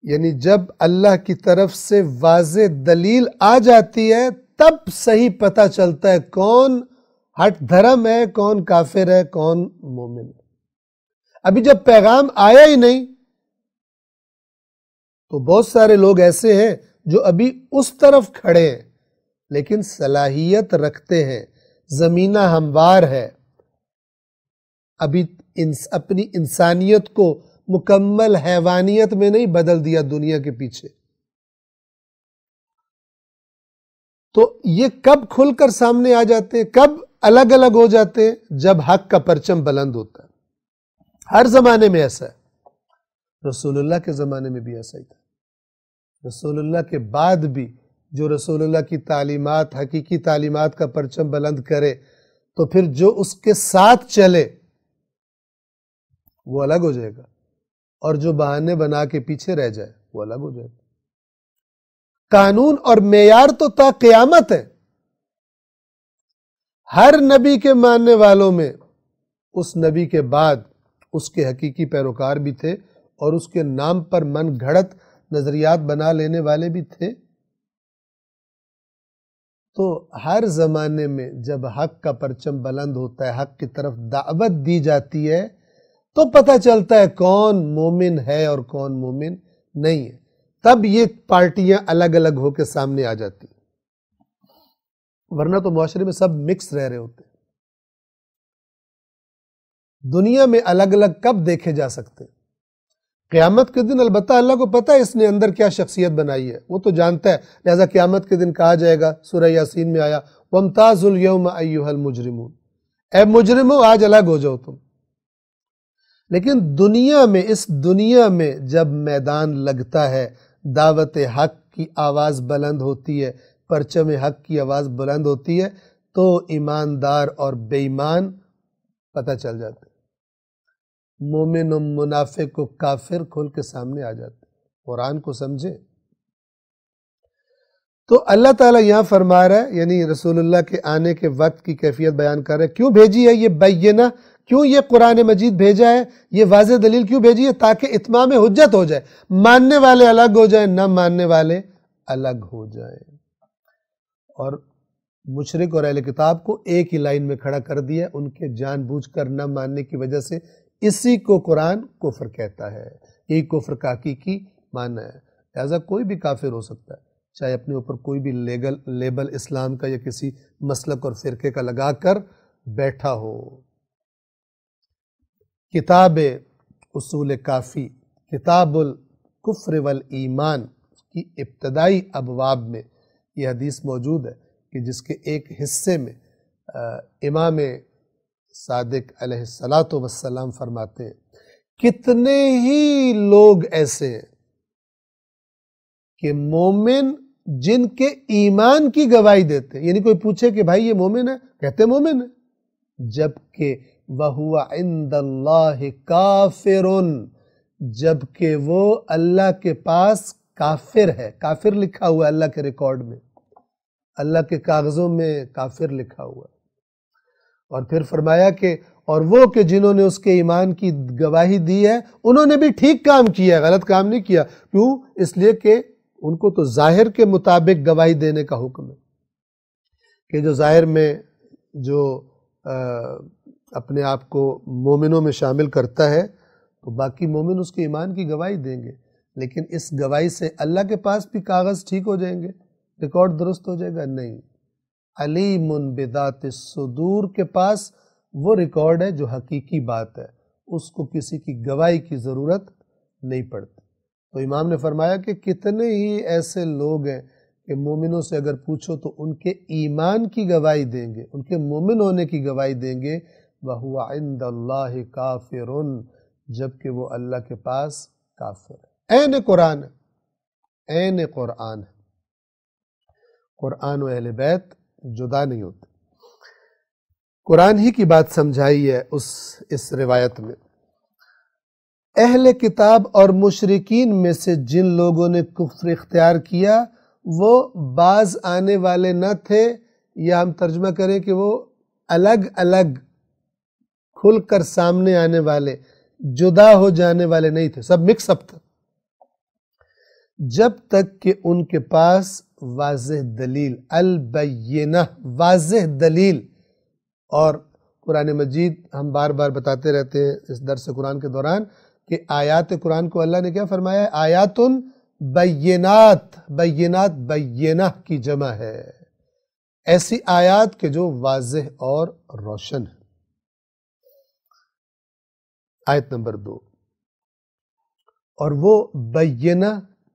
یعنی جب اللہ کی طرف سے واضح دلیل آ جاتی ہے تب صحیح پتہ چلتا ہے کون ہٹ دھرم ہے، کون کافر ہے، کون مومن ہے۔ ابھی جب پیغام آیا ہی نہیں تو بہت سارے لوگ ایسے ہیں جو ابھی اس طرف کھڑے ہیں لیکن صلاحیت رکھتے ہیں، زمینہ ہموار ہے، ابھی اپنی انسانیت کو مکمل حیوانیت میں نہیں بدل دیا دنیا کے پیچھے. تو یہ کب کھل کر سامنے آ جاتے ہیں، کب الگ الگ ہو جاتے ہیں؟ جب حق کا پرچم بلند ہوتا ہے. ہر زمانے میں ایسا ہے، رسول اللہ کے زمانے میں بھی ایسا ہی تھا. رسول اللہ کے بعد بھی جو رسول اللہ کی تعلیمات، حقیقی تعلیمات کا پرچم بلند کرے تو پھر جو اس کے ساتھ چلے وہ الگ ہو جائے گا، اور جو بہانے بنا کے پیچھے رہ جائے وہ الگ ہو جائے گا. قانون اور معیار تو تا قیامت ہے. ہر نبی کے ماننے والوں میں اس نبی کے بعد اس کے حقیقی پیروکار بھی تھے، اور اس کے نام پر من گھڑت نظریات بنا لینے والے بھی تھے. تو ہر زمانے میں جب حق کا پرچم بلند ہوتا ہے، حق کی طرف دعوت دی جاتی ہے، تو پتہ چلتا ہے کون مومن ہے اور کون مومن نہیں ہے. تب یہ پارٹیاں الگ الگ ہو کے سامنے آ جاتی، ورنہ تو معاشرے میں سب مکس رہ رہے ہوتے. دنیا میں الگ الگ کب دیکھے جا سکتے؟ قیامت کے دن. البتہ اللہ کو پتہ ہے اس نے اندر کیا شخصیت بنائی ہے، وہ تو جانتا ہے. لہذا قیامت کے دن کہا جائے گا، سورہ یاسین میں آیا وَامْتَازُوا الْيَوْمَ أَيُّهَا الْمُجْرِمُونَ، اے مجرموں آج الگ ہو جاؤ تم. لیکن دنیا میں، اس دنیا میں جب میدان لگتا ہے، دعوت حق کی آواز بلند ہوتی ہے، پرچم حق کی آواز بلند ہوتی ہے، تو ایماندار اور بے ایمان پتہ چل جاتے. مومن و منافق و کافر کھل کے سامنے آ جاتے. قرآن کو سمجھے. تو اللہ تعالیٰ یہاں فرما رہا ہے، یعنی رسول اللہ کے آنے کے وقت کی کیفیت بیان کر رہے ہیں. کیوں بھیجی ہے یہ بینہ؟ کیوں یہ قرآن مجید بھیجا ہے؟ یہ واضح دلیل کیوں بھیجی ہے؟ تاکہ اتمام حجت ہو جائے، ماننے والے الگ ہو جائیں، نہ ماننے والے الگ ہو جائیں. اور مشرک اور اہل کتاب کو ایک ہی لائن میں کھڑا کر دیا، ان کے جان بوجھ کر نہ ماننے کی وجہ سے. اسی کو قرآن کفر کہتا ہے. یہی کفر کا حقیقی معنی ہے. لہذا کوئی بھی کافر ہو سکتا ہے، چاہے اپنے اوپر کوئی بھی لیبل اسلام کا یا کسی مسلک اور فرقے کا لگا کر بیٹھا ہو. کتاب اصول کافی، کتاب الکفر والایمان کی ابتدائی ابواب میں یہ حدیث موجود ہے کہ جس کے ایک حصے میں امام صادق علیہ السلام فرماتے ہیں کتنے ہی لوگ ایسے ہیں کہ مومن جن کے ایمان کی گواہی دیتے ہیں. یعنی کوئی پوچھے کہ بھائی یہ مومن ہے، کہتے مومن ہے، جبکہ وَهُوَ عِنْدَ اللَّهِ كَافِرٌ، جبکہ وہ اللہ کے پاس کافر ہے. کافر لکھا ہوا ہے اللہ کے ریکارڈ میں، اللہ کے کاغذوں میں کافر لکھا ہوا ہے. اور پھر فرمایا کہ اور وہ کہ جنہوں نے اس کے ایمان کی گواہی دی ہے انہوں نے بھی ٹھیک کام کیا ہے، غلط کام نہیں کیا. کیوں؟ اس لیے کہ ان کو تو ظاہر کے مطابق گواہی دینے کا حکم ہے کہ جو ظاہر میں جو اپنے آپ کو مومنوں میں شامل کرتا ہے تو باقی مومن اس کے ایمان کی گواہی دیں گے. لیکن اس گواہی سے اللہ کے پاس بھی کاغذ ٹھیک ہو جائیں گے، ریکارڈ درست ہو جائے گا؟ نہیں. علیم بذات الصدور کے پاس وہ ریکارڈ ہے جو حقیقی بات ہے، اس کو کسی کی گواہی کی ضرورت نہیں پڑتی. تو امام نے فرمایا کہ کتنے ہی ایسے لوگ ہیں کہ مومنوں سے اگر پوچھو تو ان کے ایمان کی گواہی دیں گے، ان کے مومن ہونے کی گواہی دیں گے. وَهُوَ عِنْدَ اللَّهِ كَافِرٌ، جبکہ وہ اللہ کے پاس کافر ہے. عین قرآن ہے، عین قرآن ہے. قرآن و اہل بیت جدا نہیں ہوتے. قرآن ہی کی بات سمجھائی ہے اس روایت میں. اہل کتاب اور مشرکین میں سے جن لوگوں نے کفر اختیار کیا وہ باز آنے والے نہ تھے، یا ہم ترجمہ کریں کہ وہ الگ الگ کھل کر سامنے آنے والے، جدا ہو جانے والے نہیں تھے، سب مکس اپ تھا. جب تک کہ ان کے پاس واضح دلیل، البینہ، واضح دلیل. اور قرآن مجید ہم بار بار بتاتے رہتے ہیں اس درس قرآن کے دوران کہ آیات قرآن کو اللہ نے کیا فرمایا ہے؟ آیات بینات. بینات بینہ کی جمع ہے، ایسی آیات کہ جو واضح اور روشن ہے. آیت نمبر 2، اور وہ بینہ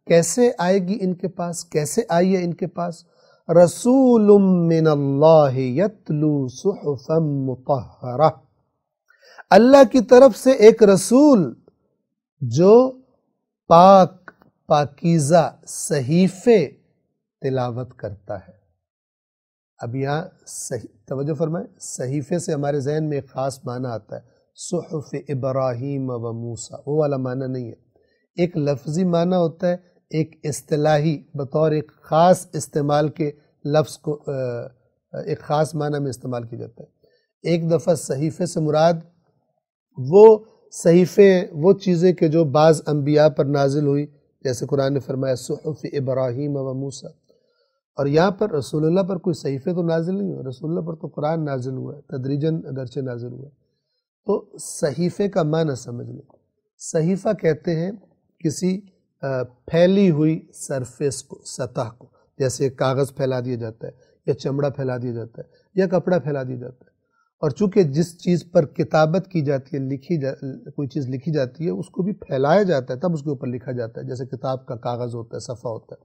کیسے آئے گی ان کے پاس، کیسے آئی ہے ان کے پاس؟ رسول من اللہ یتلو صحفا مطہرہ، اللہ کی طرف سے ایک رسول جو پاک پاکیزہ صحیفے تلاوت کرتا ہے۔ اب یہاں توجہ فرمائیں، صحیفے سے ہمارے ذہن میں ایک خاص معنی آتا ہے، صحف ابراہیم و موسیٰ، وہ والا معنی نہیں ہے۔ ایک لفظی معنی ہوتا ہے، ایک اصطلاحی بطور ایک خاص استعمال کے لفظ کو ایک خاص معنی میں استعمال کیا جاتا ہے۔ ایک دفعہ صحیفے سے مراد وہ صحیفے، وہ چیزیں کہ جو بعض انبیاء پر نازل ہوئی، جیسے قرآن نے فرمایا صحف ابراہیم و موسیٰ، اور یہاں پر رسول اللہ پر کوئی صحیفے تو نازل نہیں ہوئے، رسول اللہ پر تو قرآن نازل ہوا ہے، تدریجاً اگرچہ نازل ہوا ہے۔ تو صحیفے کا معنی سمجھ لیں، صحیفہ کہتے ہیں کسی پھیلی ہوئی سرفیس کو، سطح کو، جیسے کاغذ پھیلا دیا جاتا ہے یا چمڑا پھیلا دیا جاتا ہے یا کپڑا پھیلا دیا جاتا ہے، اور چونکہ جس چیز پر کتابت کی جاتی ہے، کوئی چیز لکھی جاتی ہے، اس کو بھی پھیلایا جاتا ہے تب اس کے اوپر لکھا جاتا ہے، جیسے کتاب کا کاغذ ہوتا ہے، صفحہ ہوتا ہے۔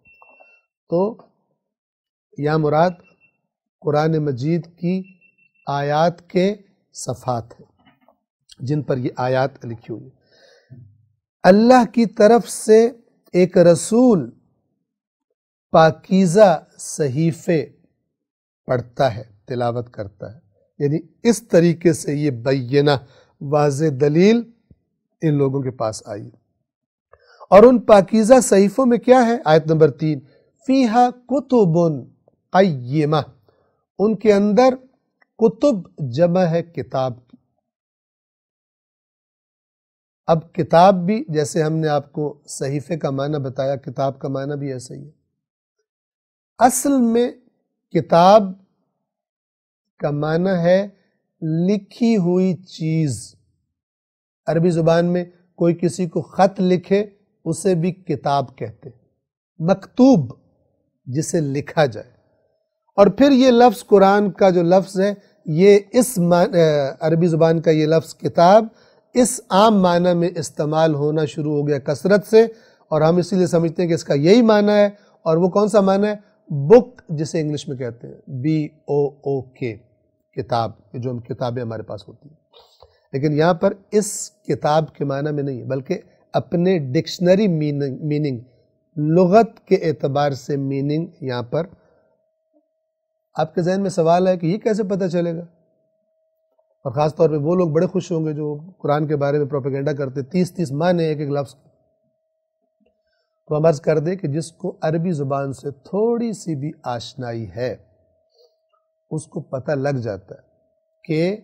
تو یا مراد قرآن مجید کی آیات کے صفحات ہیں جن پر یہ آیات لکھی ہوئی ہیں۔ اللہ کی طرف سے ایک رسول پاکیزہ صحیفے پڑھتا ہے، تلاوت کرتا ہے، یعنی اس طریقے سے یہ بینہ واضح دلیل ان لوگوں کے پاس آئی۔ اور ان پاکیزہ صحیفوں میں کیا ہے؟ آیت نمبر 3، فیہا کتب قیمہ، ان کے اندر کتب جمع ہے کتاب کی۔ اب کتاب بھی جیسے ہم نے آپ کو صحیفے کا معنی بتایا، کتاب کا معنی بھی ایسا ہی ہے۔ اصل میں کتاب کا معنی ہے لکھی ہوئی چیز۔ عربی زبان میں کوئی کسی کو خط لکھے اسے بھی کتاب کہتے ہیں، مکتوب جسے لکھا جائے۔ اور پھر یہ لفظ قرآن کا جو لفظ ہے، یہ اس عربی زبان کا یہ لفظ کتاب اس عام معنی میں استعمال ہونا شروع ہو گیا کثرت سے، اور ہم اسی لیے سمجھتے ہیں کہ اس کا یہی معنی ہے۔ اور وہ کون سا معنی ہے؟ بک، جسے انگلش میں کہتے ہیں BOOK، کتاب، جو ہم کتابیں ہمارے پاس ہوتی ہیں۔ لیکن یہاں پر اس کتاب کے معنی میں نہیں ہے، بلکہ اپنے ڈکشنری میننگ، لغت کے اعتبار سے میننگ یہاں پر۔ آپ کے ذہن میں سوال ہے کہ یہ کیسے پتہ چلے گا؟ اور خاص طور پہ وہ لوگ بڑے خوش ہوں گے جو قرآن کے بارے میں پروپیگنڈا کرتے، 30 معنی ایک ایک لفظ کی۔ تو ہم عرض کر دیں کہ جس کو عربی زبان سے تھوڑی سی بھی آشنائی ہے اس کو پتہ لگ جاتا ہے کہ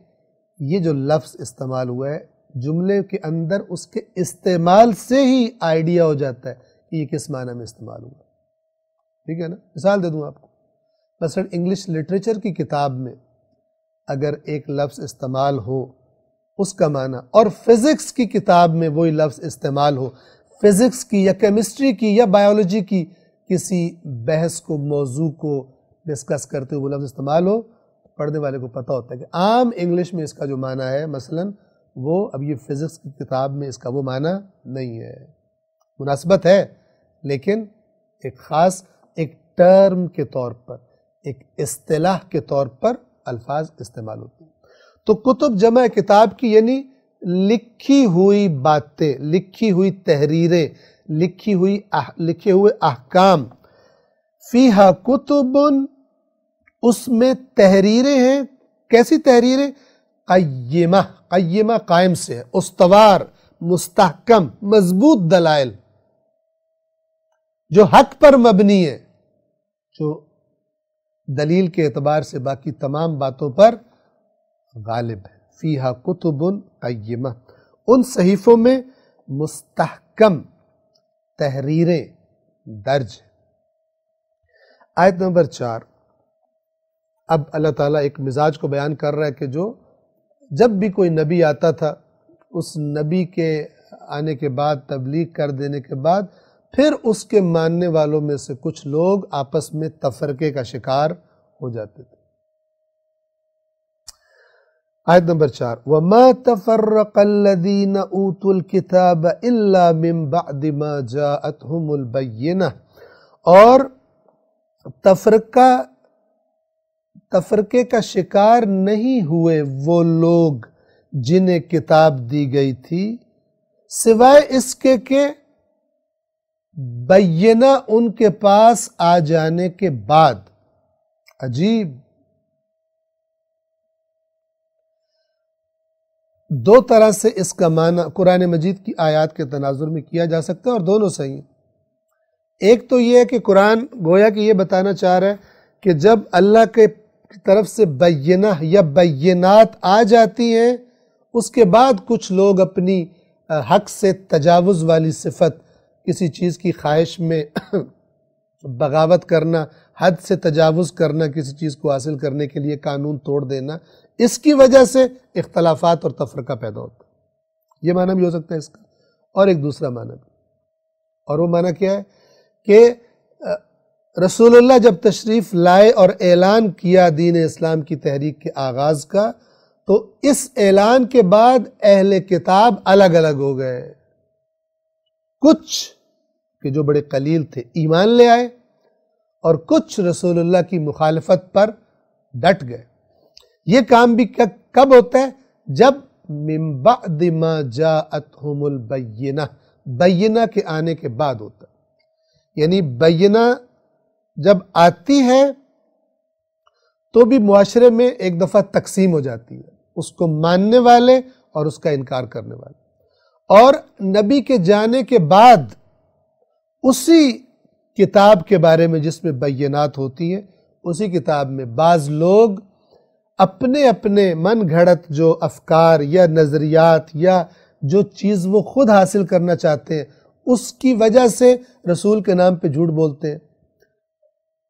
یہ جو لفظ استعمال ہوا ہے جملے کے اندر، اس کے استعمال سے ہی آئیڈیا ہو جاتا ہے کہ یہ کس معنی میں استعمال ہوا۔ ٹھیک ہے نا؟ مثال دے دوں آپ کو، مثلا انگلش لٹریچر کی کتاب میں اگر ایک لفظ استعمال ہو اس کا معنی، اور فزکس کی کتاب میں وہی لفظ استعمال ہو، فزکس کی یا کیمسٹری کی یا بائیولوجی کی کسی بحث کو، موضوع کو ڈسکس کرتے ہوئے وہ لفظ استعمال ہو، پڑھنے والے کو پتہ ہوتا ہے کہ عام انگلش میں اس کا جو معنی ہے مثلا وہ، اب یہ فزکس کی کتاب میں اس کا وہ معنی نہیں ہے۔ مناسبت ہے لیکن ایک خاص ایک ٹرم کے طور پر، ایک اصطلاح کے طور پر الفاظ استعمال ہوتے ہیں۔ تو کتب جمع کتاب کی، یعنی لکھی ہوئی باتیں، لکھی ہوئی تحریریں، لکھے ہوئے احکام۔ فیہا کتب، اس میں تحریریں ہیں۔ کیسی تحریریں؟ قیمہ، قیمہ قائم سے ہے، استوار، مستحکم، مضبوط دلائل جو حق پر مبنی ہے، جو دلیل کے اعتبار سے باقی تمام باتوں پر غالب ہے۔ فیہا کتب قیمہ، ان صحیفوں میں مستحکم تحریریں درج ہیں۔ آیت نمبر 4، اب اللہ تعالیٰ ایک مزاج کو بیان کر رہا ہے کہ جو جب بھی کوئی نبی آتا تھا، اس نبی کے آنے کے بعد، تبلیغ کر دینے کے بعد، پھر اس کے ماننے والوں میں سے کچھ لوگ آپس میں تفرقے کا شکار ہو جاتے تھے۔ آیت نمبر 4 وَمَا تَفَرَّقَ الَّذِينَ أُوتُوا الْكِتَابَ إِلَّا مِن بَعْدِ مَا جَاءَتْهُمُ الْبَيِّنَةُ، اور تفرقے کا شکار نہیں ہوئے وہ لوگ جنہیں کتاب دی گئی تھی، سوائے اس کے کہ بینہ ان کے پاس آ جانے کے بعد۔ عجیب، دو طرح سے اس کا معنی قرآن مجید کی آیات کے تناظر میں کیا جا سکتا ہے، اور دونوں صحیح ہیں۔ ایک تو یہ ہے کہ قرآن گویا کہ یہ بتانا چاہ رہا ہے کہ جب اللہ کے طرف سے بینہ یا بینات آ جاتی ہیں، اس کے بعد کچھ لوگ اپنی حق سے تجاوز والی صفت، کسی چیز کی خواہش میں بغاوت کرنا، حد سے تجاوز کرنا، کسی چیز کو حاصل کرنے کے لیے قانون توڑ دینا، اس کی وجہ سے اختلافات اور تفرقہ پیدا ہوتا ہے۔ یہ معنی بھی ہو سکتا ہے اس کا، اور ایک دوسرا معنی بھی، اور وہ معنی کیا ہے کہ رسول اللہ جب تشریف لائے اور اعلان کیا دین اسلام کی تحریک کے آغاز کا، تو اس اعلان کے بعد اہل کتاب الگ الگ ہو گئے۔ کچھ کہ جو بڑے قلیل تھے ایمان لے آئے، اور کچھ رسول اللہ کی مخالفت پر ڈٹ گئے۔ یہ کام بھی کب ہوتا ہے؟ جب من بعد ما جاءتہم البینہ، بینہ کے آنے کے بعد ہوتا ہے۔ یعنی بینہ جب آتی ہے تو بھی معاشرے میں ایک دفعہ تقسیم ہو جاتی ہے، اس کو ماننے والے اور اس کا انکار کرنے والے۔ اور نبی کے جانے کے بعد اسی کتاب کے بارے میں جس میں بینات ہوتی ہیں، اسی کتاب میں بعض لوگ اپنے اپنے من گھڑت جو افکار یا نظریات یا جو چیز وہ خود حاصل کرنا چاہتے ہیں، اس کی وجہ سے رسول کے نام پہ جھوٹ بولتے ہیں،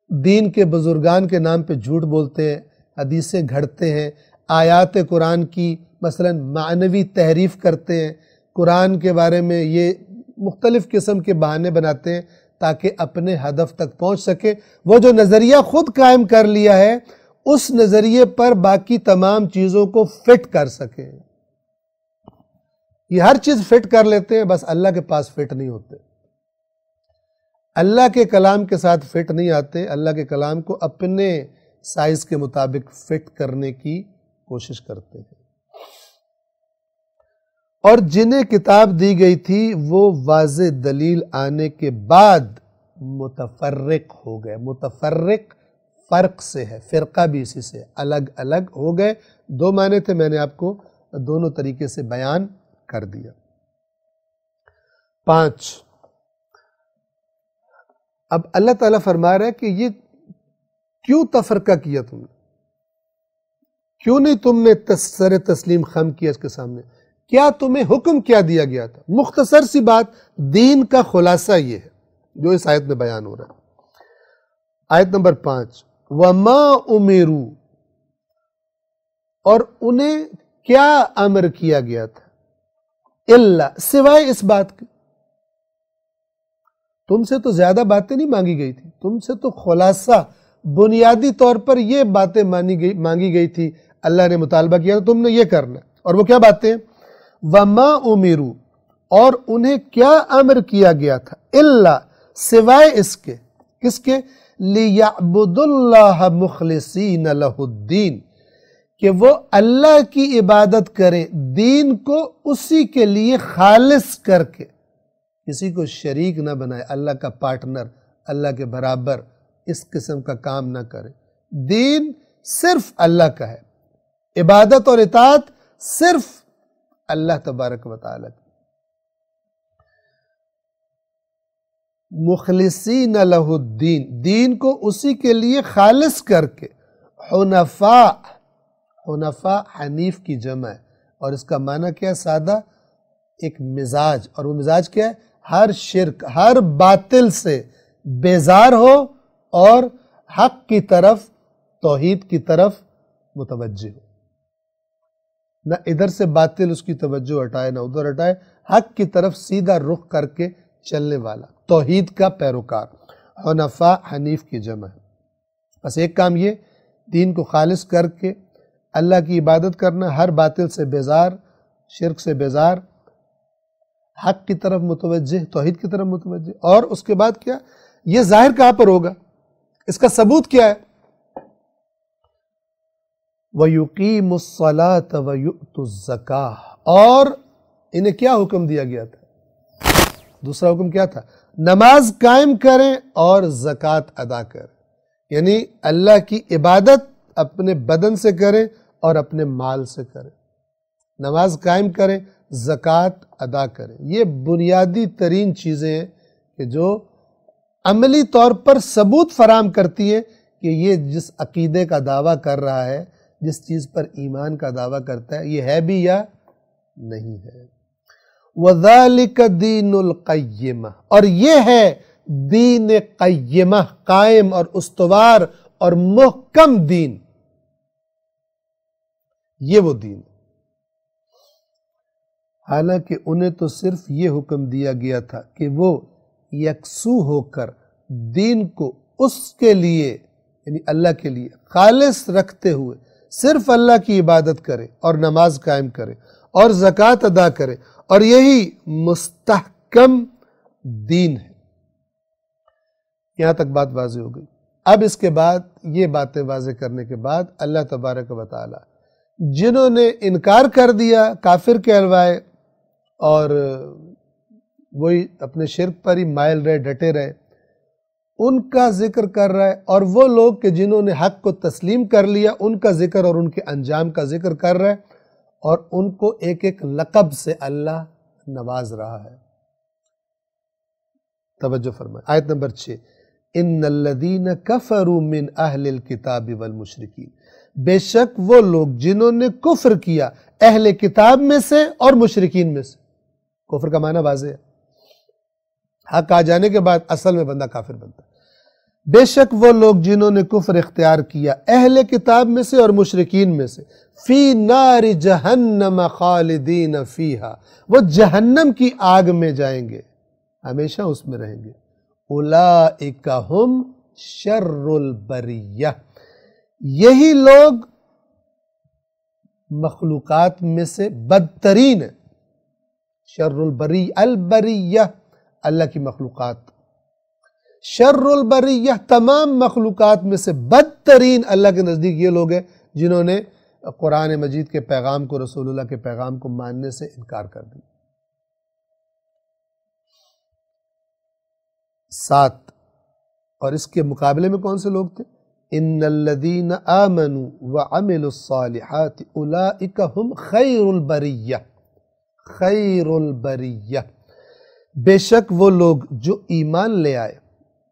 دین کے بزرگان کے نام پہ جھوٹ بولتے ہیں، حدیثیں گھڑتے ہیں، آیات قرآن کی مثلا معنوی تحریف کرتے ہیں، قرآن کے بارے میں یہ مختلف قسم کے بہانے بناتے ہیں تاکہ اپنے ہدف تک پہنچ سکے۔ وہ جو نظریہ خود قائم کر لیا ہے، اس نظریے پر باقی تمام چیزوں کو فٹ کر سکے۔ یہ ہر چیز فٹ کر لیتے ہیں، بس اللہ کے پاس فٹ نہیں ہوتے، اللہ کے کلام کے ساتھ فٹ نہیں آتے، اللہ کے کلام کو اپنے سائز کے مطابق فٹ کرنے کی کوشش کرتے ہیں۔ اور جنہیں کتاب دی گئی تھی وہ واضح دلیل آنے کے بعد متفرق ہو گئے۔ متفرق فرق سے ہے، فرقہ بھی اسی سے، الگ الگ ہو گئے۔ دو معنی تھے، میں نے آپ کو دونوں طریقے سے بیان کر دیا۔ 5، اب اللہ تعالیٰ فرما رہا ہے کہ یہ کیوں تفرقہ کیا تم نے، کیوں نہیں تم نے سر تسلیم خم کیا اس کے سامنے، کیا تمہیں حکم کیا دیا گیا تھا؟ مختصر سی بات، دین کا خلاصہ یہ ہے جو اس آیت میں بیان ہو رہا ہے۔ آیت نمبر 5 وَمَا أُمِرُوا، اور انہیں کیا امر کیا گیا تھا، اللہ، سوائے اس بات کے، تم سے تو زیادہ باتیں نہیں مانگی گئی تھی، تم سے تو خلاصہ بنیادی طور پر یہ باتیں مانگی گئی تھی، اللہ نے مطالبہ کیا تھا تم نے یہ کرنا، اور وہ کیا باتیں؟ وَمَا أُمِرُوا، اور انہیں کیا امر کیا گیا تھا، اللہ، سوائے اس کے، کس کے؟ لِيَعْبُدُوا اللَّهَ مُخْلِصِينَ لَهُ الدِّينَ، کہ وہ اللہ کی عبادت کریں، دین کو اسی کے لیے خالص کر کے، کسی کو شریک نہ بنائے، اللہ کا پارٹنر، اللہ کے برابر، اس قسم کا کام نہ کرے۔ دین صرف اللہ کا ہے، عبادت اور اطاعت صرف اللہ تبارک و تعالیٰ کی۔ مخلصین لہ الدین، دین کو اسی کے لیے خالص کر کے، حنفاء، حنفاء حنیف کی جمع ہے، اور اس کا معنی کیا ہے؟ سادہ، ایک مزاج، اور وہ مزاج کیا ہے؟ ہر شرک، ہر باطل سے بیزار ہو اور حق کی طرف، توحید کی طرف متوجہ ہو، نہ ادھر سے باطل اس کی توجہ ہٹائے نہ ادھر ہٹائے، حق کی طرف سیدھا رخ کر کے چلنے والا، توحید کا پیروکار، حنفاء حنیف کی جمع ہے۔ بس ایک کام یہ، دین کو خالص کر کے اللہ کی عبادت کرنا، ہر باطل سے بیزار، شرک سے بیزار، حق کی طرف متوجہ، توحید کی طرف متوجہ. اور اس کے بعد کیا؟ یہ ظاہر کہاں پر ہوگا؟ اس کا ثبوت کیا ہے؟ وَيُقِيمُ الصَّلَاةَ وَيُؤْتُ الزَّكَاةَ. اور انہیں کیا حکم دیا گیا تھا؟ دوسرا حکم کیا تھا؟ نماز قائم کریں اور زکوٰۃ ادا کریں. یعنی اللہ کی عبادت اپنے بدن سے کریں اور اپنے مال سے کریں. نماز قائم کریں، زکوٰۃ ادا کریں. یہ بنیادی ترین چیزیں ہیں کہ جو عملی طور پر ثبوت فراہم کرتی ہیں کہ یہ جس عقیدے کا دعویٰ کر رہا ہے، جس چیز پر ایمان کا دعویٰ کرتا ہے، یہ ہے بھی یا نہیں ہے. وَذَلِكَ دِينُ الْقَيِّمَةِ. اور یہ ہے دین قیمہ، قائم اور استوار اور محکم دین. یہ وہ دین. حالانکہ انہیں تو صرف یہ حکم دیا گیا تھا کہ وہ یکسو ہو کر دین کو اس کے لیے، یعنی اللہ کے لیے خالص رکھتے ہوئے صرف اللہ کی عبادت کرے اور نماز قائم کرے اور زکوٰۃ ادا کرے، اور یہی مستحکم دین ہے. یہاں تک بات واضح ہو گئی. اب اس کے بعد یہ باتیں واضح کرنے کے بعد اللہ تبارک و تعالی جنہوں نے انکار کر دیا، کافر کہلوائے اور وہی اپنے شرک پر ہی مائل رہے، ڈٹے رہے، ان کا ذکر کر رہا ہے. اور وہ لوگ کہ جنہوں نے حق کو تسلیم کر لیا، ان کا ذکر اور ان کے انجام کا ذکر کر رہا ہے، اور ان کو ایک ایک لقب سے اللہ نواز رہا ہے. توجہ فرمائیں. آیت نمبر 6. ان الذین کفروا من اہل الکتاب والمشرکین. بے شک وہ لوگ جنہوں نے کفر کیا اہل کتاب میں سے اور مشرکین میں سے. کفر کا معنی واضح ہے، حق آ جانے کے بعد اصل میں بندہ کافر بنتا ہے. بے شک وہ لوگ جنہوں نے کفر اختیار کیا اہل کتاب میں سے اور مشرکین میں سے، فی نار جہنم خالدین فیہا، وہ جہنم کی آگ میں جائیں گے، ہمیشہ اس میں رہیں گے. اولئک ہم شر البریہ. یہی لوگ مخلوقات میں سے بدترین ہیں. شر البریہ اللہ کی مخلوقات. شر البریہ تمام مخلوقات میں سے بدترین اللہ کے نزدیک یہ لوگ ہیں جنہوں نے قرآن مجید کے پیغام کو، رسول اللہ کے پیغام کو ماننے سے انکار کر دیا. 7. اور اس کے مقابلے میں کون سے لوگ تھے؟ ان الذین آمنوا وعملوا الصالحات اولئک ہم خیر البریہ. خیر البریہ. بے شک وہ لوگ جو ایمان لے آئے،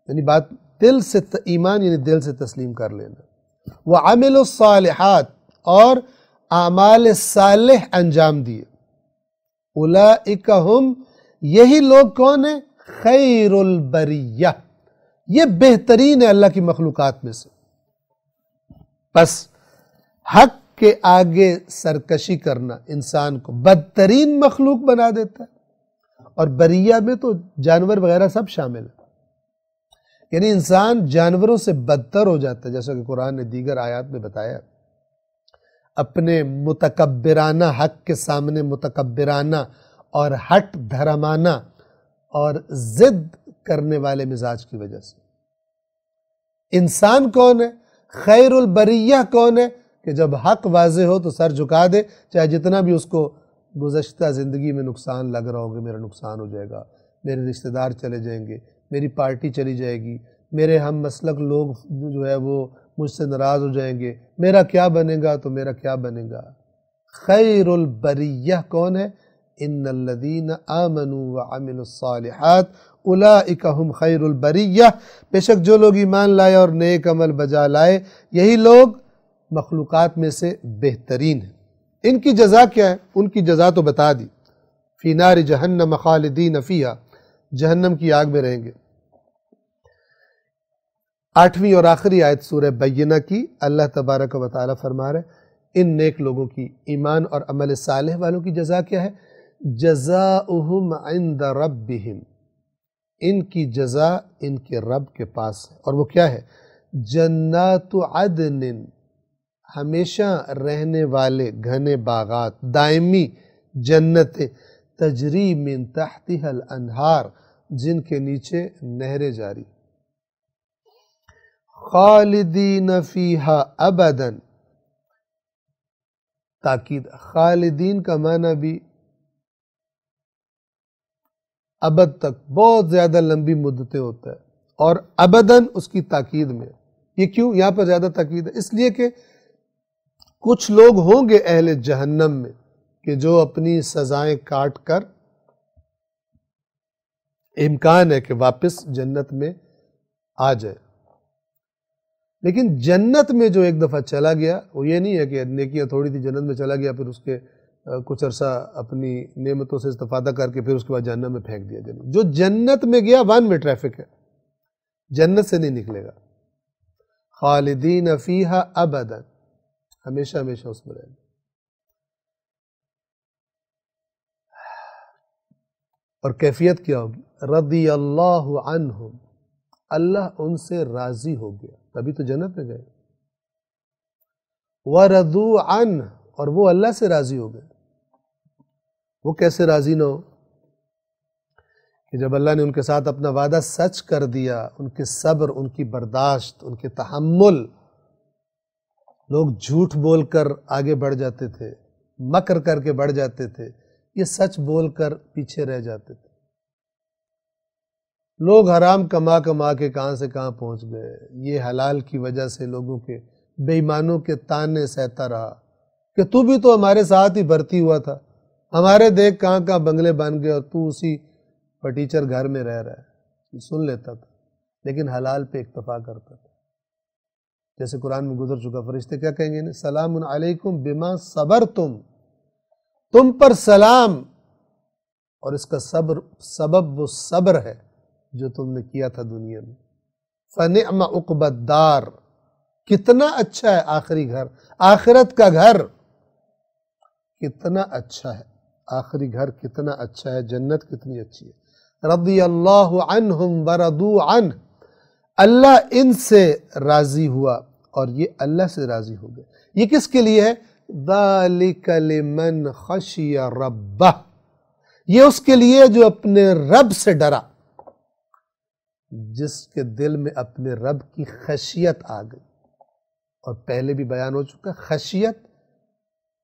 یعنی بات دل سے ایمان، یعنی دل سے تسلیم کر لینا، وعملوا الصالحات اور اعمال صالح انجام دیے، اولئک ہم، یہی لوگ کون ہیں؟ خیر البریہ. یہ بہترین ہے اللہ کی مخلوقات میں سے. پس حق کے آگے سرکشی کرنا انسان کو بدترین مخلوق بنا دیتا ہے. اور بریہ میں تو جانور وغیرہ سب شامل ہے، یعنی انسان جانوروں سے بدتر ہو جاتا ہے، جیسا کہ قرآن نے دیگر آیات میں بتایا. اپنے متکبرانہ حق کے سامنے متکبرانہ اور ہٹ دھرمانہ اور ضد کرنے والے مزاج کی وجہ سے. انسان کون ہے؟ خیر البریہ کون ہے؟ کہ جب حق واضح ہو تو سر جھکا دے، چاہے جتنا بھی اس کو گزشتہ زندگی میں نقصان لگ رہا ہوگا. میرا نقصان ہو جائے گا، میرے رشتہ دار چلے جائیں گے، میری پارٹی چلی جائے گی، میرے ہم مسلک لوگ جو ہے وہ مجھ سے ناراض ہو جائیں گے، میرا کیا بنے گا تو میرا کیا بنے گا. خیر البریہ کون ہے؟ ان الذین آمنوا وعملوا الصالحات اولئک ہم خیر البریہ. بے شک جو لوگ ایمان لائے اور نیک عمل بجا لائے، یہی لوگ مخلوقات میں سے بہترین ہیں. ان کی جزا کیا ہے؟ ان کی جزا تو بتا دی. فی نار جہنم خالدین فیہا، جہنم کی آگ میں رہیں گے. 8ویں اور آخری آیت سورہ بینہ کی اللہ تبارک و تعالی فرما رہے ان نیک لوگوں کی، ایمان اور عمل صالح والوں کی جزا کیا ہے؟ جزاؤہم عند ربہم، ان کی جزا ان کے رب کے پاس ہے. اور وہ کیا ہے؟ جنات عدن، ہمیشہ رہنے والے گھنے باغات، دائمی جنتیں، تجری من تحتها الانہار، جن کے نیچے نہریں جاری، خالدین فیہا ابدا، تاکید خالدین کا معنی بھی ابد تک، بہت زیادہ لمبی مدتیں ہوتا ہے، اور ابداً اس کی تاکید میں۔ یہ کیوں یہاں پر زیادہ تاکید ہے؟ اس لیے کہ کچھ لوگ ہوں گے اہل جہنم میں کہ جو اپنی سزائیں کاٹ کر، امکان ہے کہ واپس جنت میں آ جائے، لیکن جنت میں جو ایک دفعہ چلا گیا، وہ یہ نہیں ہے کہ نیکیاں تھوڑی تھی جنت میں چلا گیا، پھر اس کے کچھ عرصہ اپنی نعمتوں سے استفادہ کر کے پھر اس کے بعد جہنم میں پھینک دیا جائے۔ جو جنت میں گیا ون وے ٹریفک ہے، جنت سے نہیں نکلے گا۔ خالدین فیہا ابدا، ہمیشہ ہمیشہ اس میں رہے گا۔ اور کیفیت کیا ہوگی؟ رضی اللہ عنہم، اللہ ان سے راضی ہو گیا، تبھی تو جنت میں گئے۔ وَرَضُوا عَنْهُ، اور وہ اللہ سے راضی ہو گئے۔ وہ کیسے راضی نہ ہو کہ جب اللہ نے ان کے ساتھ اپنا وعدہ سچ کر دیا، ان کے صبر، ان کی برداشت، ان کے تحمل، لوگ جھوٹ بول کر آگے بڑھ جاتے تھے، مکر کر کے بڑھ جاتے تھے، یہ سچ بول کر پیچھے رہ جاتے تھے۔ لوگ حرام کما کما کے کہاں سے کہاں پہنچ گئے، یہ حلال کی وجہ سے لوگوں کے، بے ایمانوں کے تانے سہتا رہا کہ تو بھی تو ہمارے ساتھ ہی بھرتی ہوا تھا، ہمارے دیکھ کہاں کہاں بنگلے بن گئے اور تو اسی پٹیچر گھر میں رہ رہا ہے۔ یہ سن لیتا تھا لیکن حلال پہ اکتفا کرتا تھا۔ جیسے قرآن میں گزر چکا، فرشتے کیا کہیں گے؟ سلام علیکم بما صبرتم، تم پر سلام، اور اس کا سبب وہ صبر ہے جو تم نے کیا تھا دنیا میں۔ فنعم عقبی الدار، کتنا اچھا ہے آخری گھر، آخرت کا گھر کتنا اچھا ہے، آخری گھر کتنا اچھا ہے، جنت کتنی اچھی ہے۔ رضی اللہ عنہم ورضوا عنہ، اللہ ان سے راضی ہوا اور یہ اللہ سے راضی ہو گئے۔ یہ کس کے لیے ہے؟ ذالک لمن خشی ربہ، یہ اس کے لیے جو اپنے رب سے ڈرا، جس کے دل میں اپنے رب کی خشیت آ گئی۔ اور پہلے بھی بیان ہو چکا، خشیت،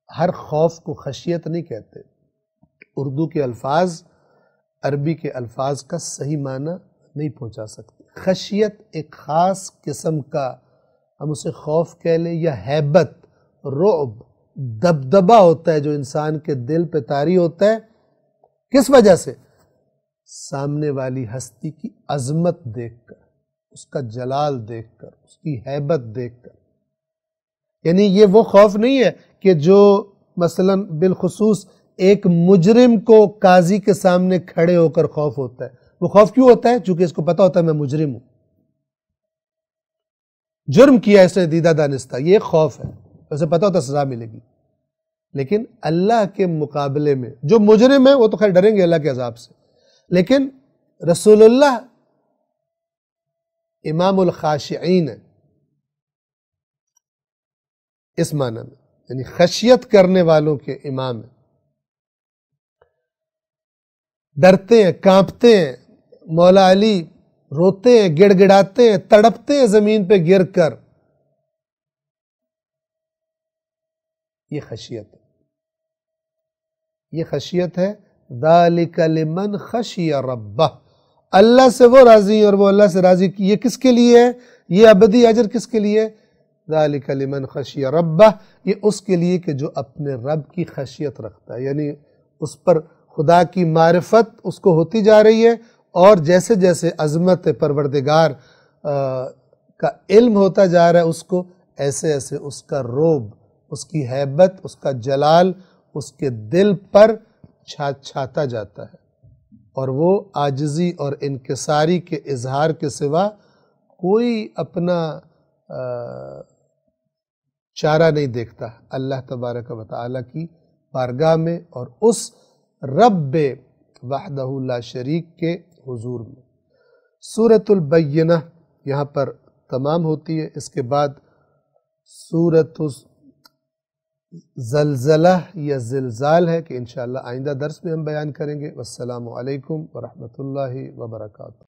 ہر خوف کو خشیت نہیں کہتے۔ اردو کے الفاظ عربی کے الفاظ کا صحیح معنی نہیں پہنچا سکتے۔ خشیت ایک خاص قسم کا، ہم اسے خوف کہہ لیں یا ہیبت، رعب، دبدبہ ہوتا ہے جو انسان کے دل پہ طاری ہوتا ہے۔ کس وجہ سے؟ سامنے والی ہستی کی عظمت دیکھ کر، اس کا جلال دیکھ کر، اس کی ہیبت دیکھ کر۔ یعنی یہ وہ خوف نہیں ہے کہ جو مثلا بالخصوص ایک مجرم کو قاضی کے سامنے کھڑے ہو کر خوف ہوتا ہے۔ وہ خوف کیوں ہوتا ہے؟ چونکہ اس کو پتا ہوتا ہے میں مجرم ہوں، جرم کیا اس نے دیدہ دانستہ، یہ خوف ہے، اسے پتا ہوتا ہے سزا ملے گی۔ لیکن اللہ کے مقابلے میں جو مجرم ہے وہ تو خیر ڈریں گے اللہ کے عذاب سے، لیکن رسول اللہ امام الخاشعین ہے اس معنی میں، یعنی خشیت کرنے والوں کے امام ہیں، ڈرتے ہیں، کانپتے ہیں۔ مولا علی روتے ہیں، گڑ گڑاتے ہیں، تڑپتے ہیں زمین پہ گر کر۔ یہ خشیت ہے، یہ خشیت ہے۔ ذالک لمن خشی ربہ، اللہ سے وہ راضی اور وہ اللہ سے راضی، یہ کس کے لیے ہے؟ یہ ابدی اجر کس کے لیے؟ ذالک لمن خشی ربہ، یہ اس کے لیے کہ جو اپنے رب کی خشیت رکھتا ہے، یعنی اس پر خدا کی معرفت اس کو ہوتی جا رہی ہے، اور جیسے جیسے عظمت پروردگار کا علم ہوتا جا رہا ہے اس کو، ایسے ایسے اس کا رعب، اس کی ہیبت، اس کا جلال اس کے دل پر چھاتا جاتا ہے، اور وہ عاجزی اور انکساری کے اظہار کے سوا کوئی اپنا چارہ نہیں دیکھتا اللہ تبارک و تعالیٰ کی بارگاہ میں اور اس رب وحدہ لا شریک کے حضور میں۔ سورۃ البینہ یہاں پر تمام ہوتی ہے، اس کے بعد سورۃ زلزلہ یا زلزال ہے کہ انشاءاللہ آئندہ درس میں ہم بیان کریں گے۔ والسلام علیکم ورحمۃ اللہ وبرکاتہ۔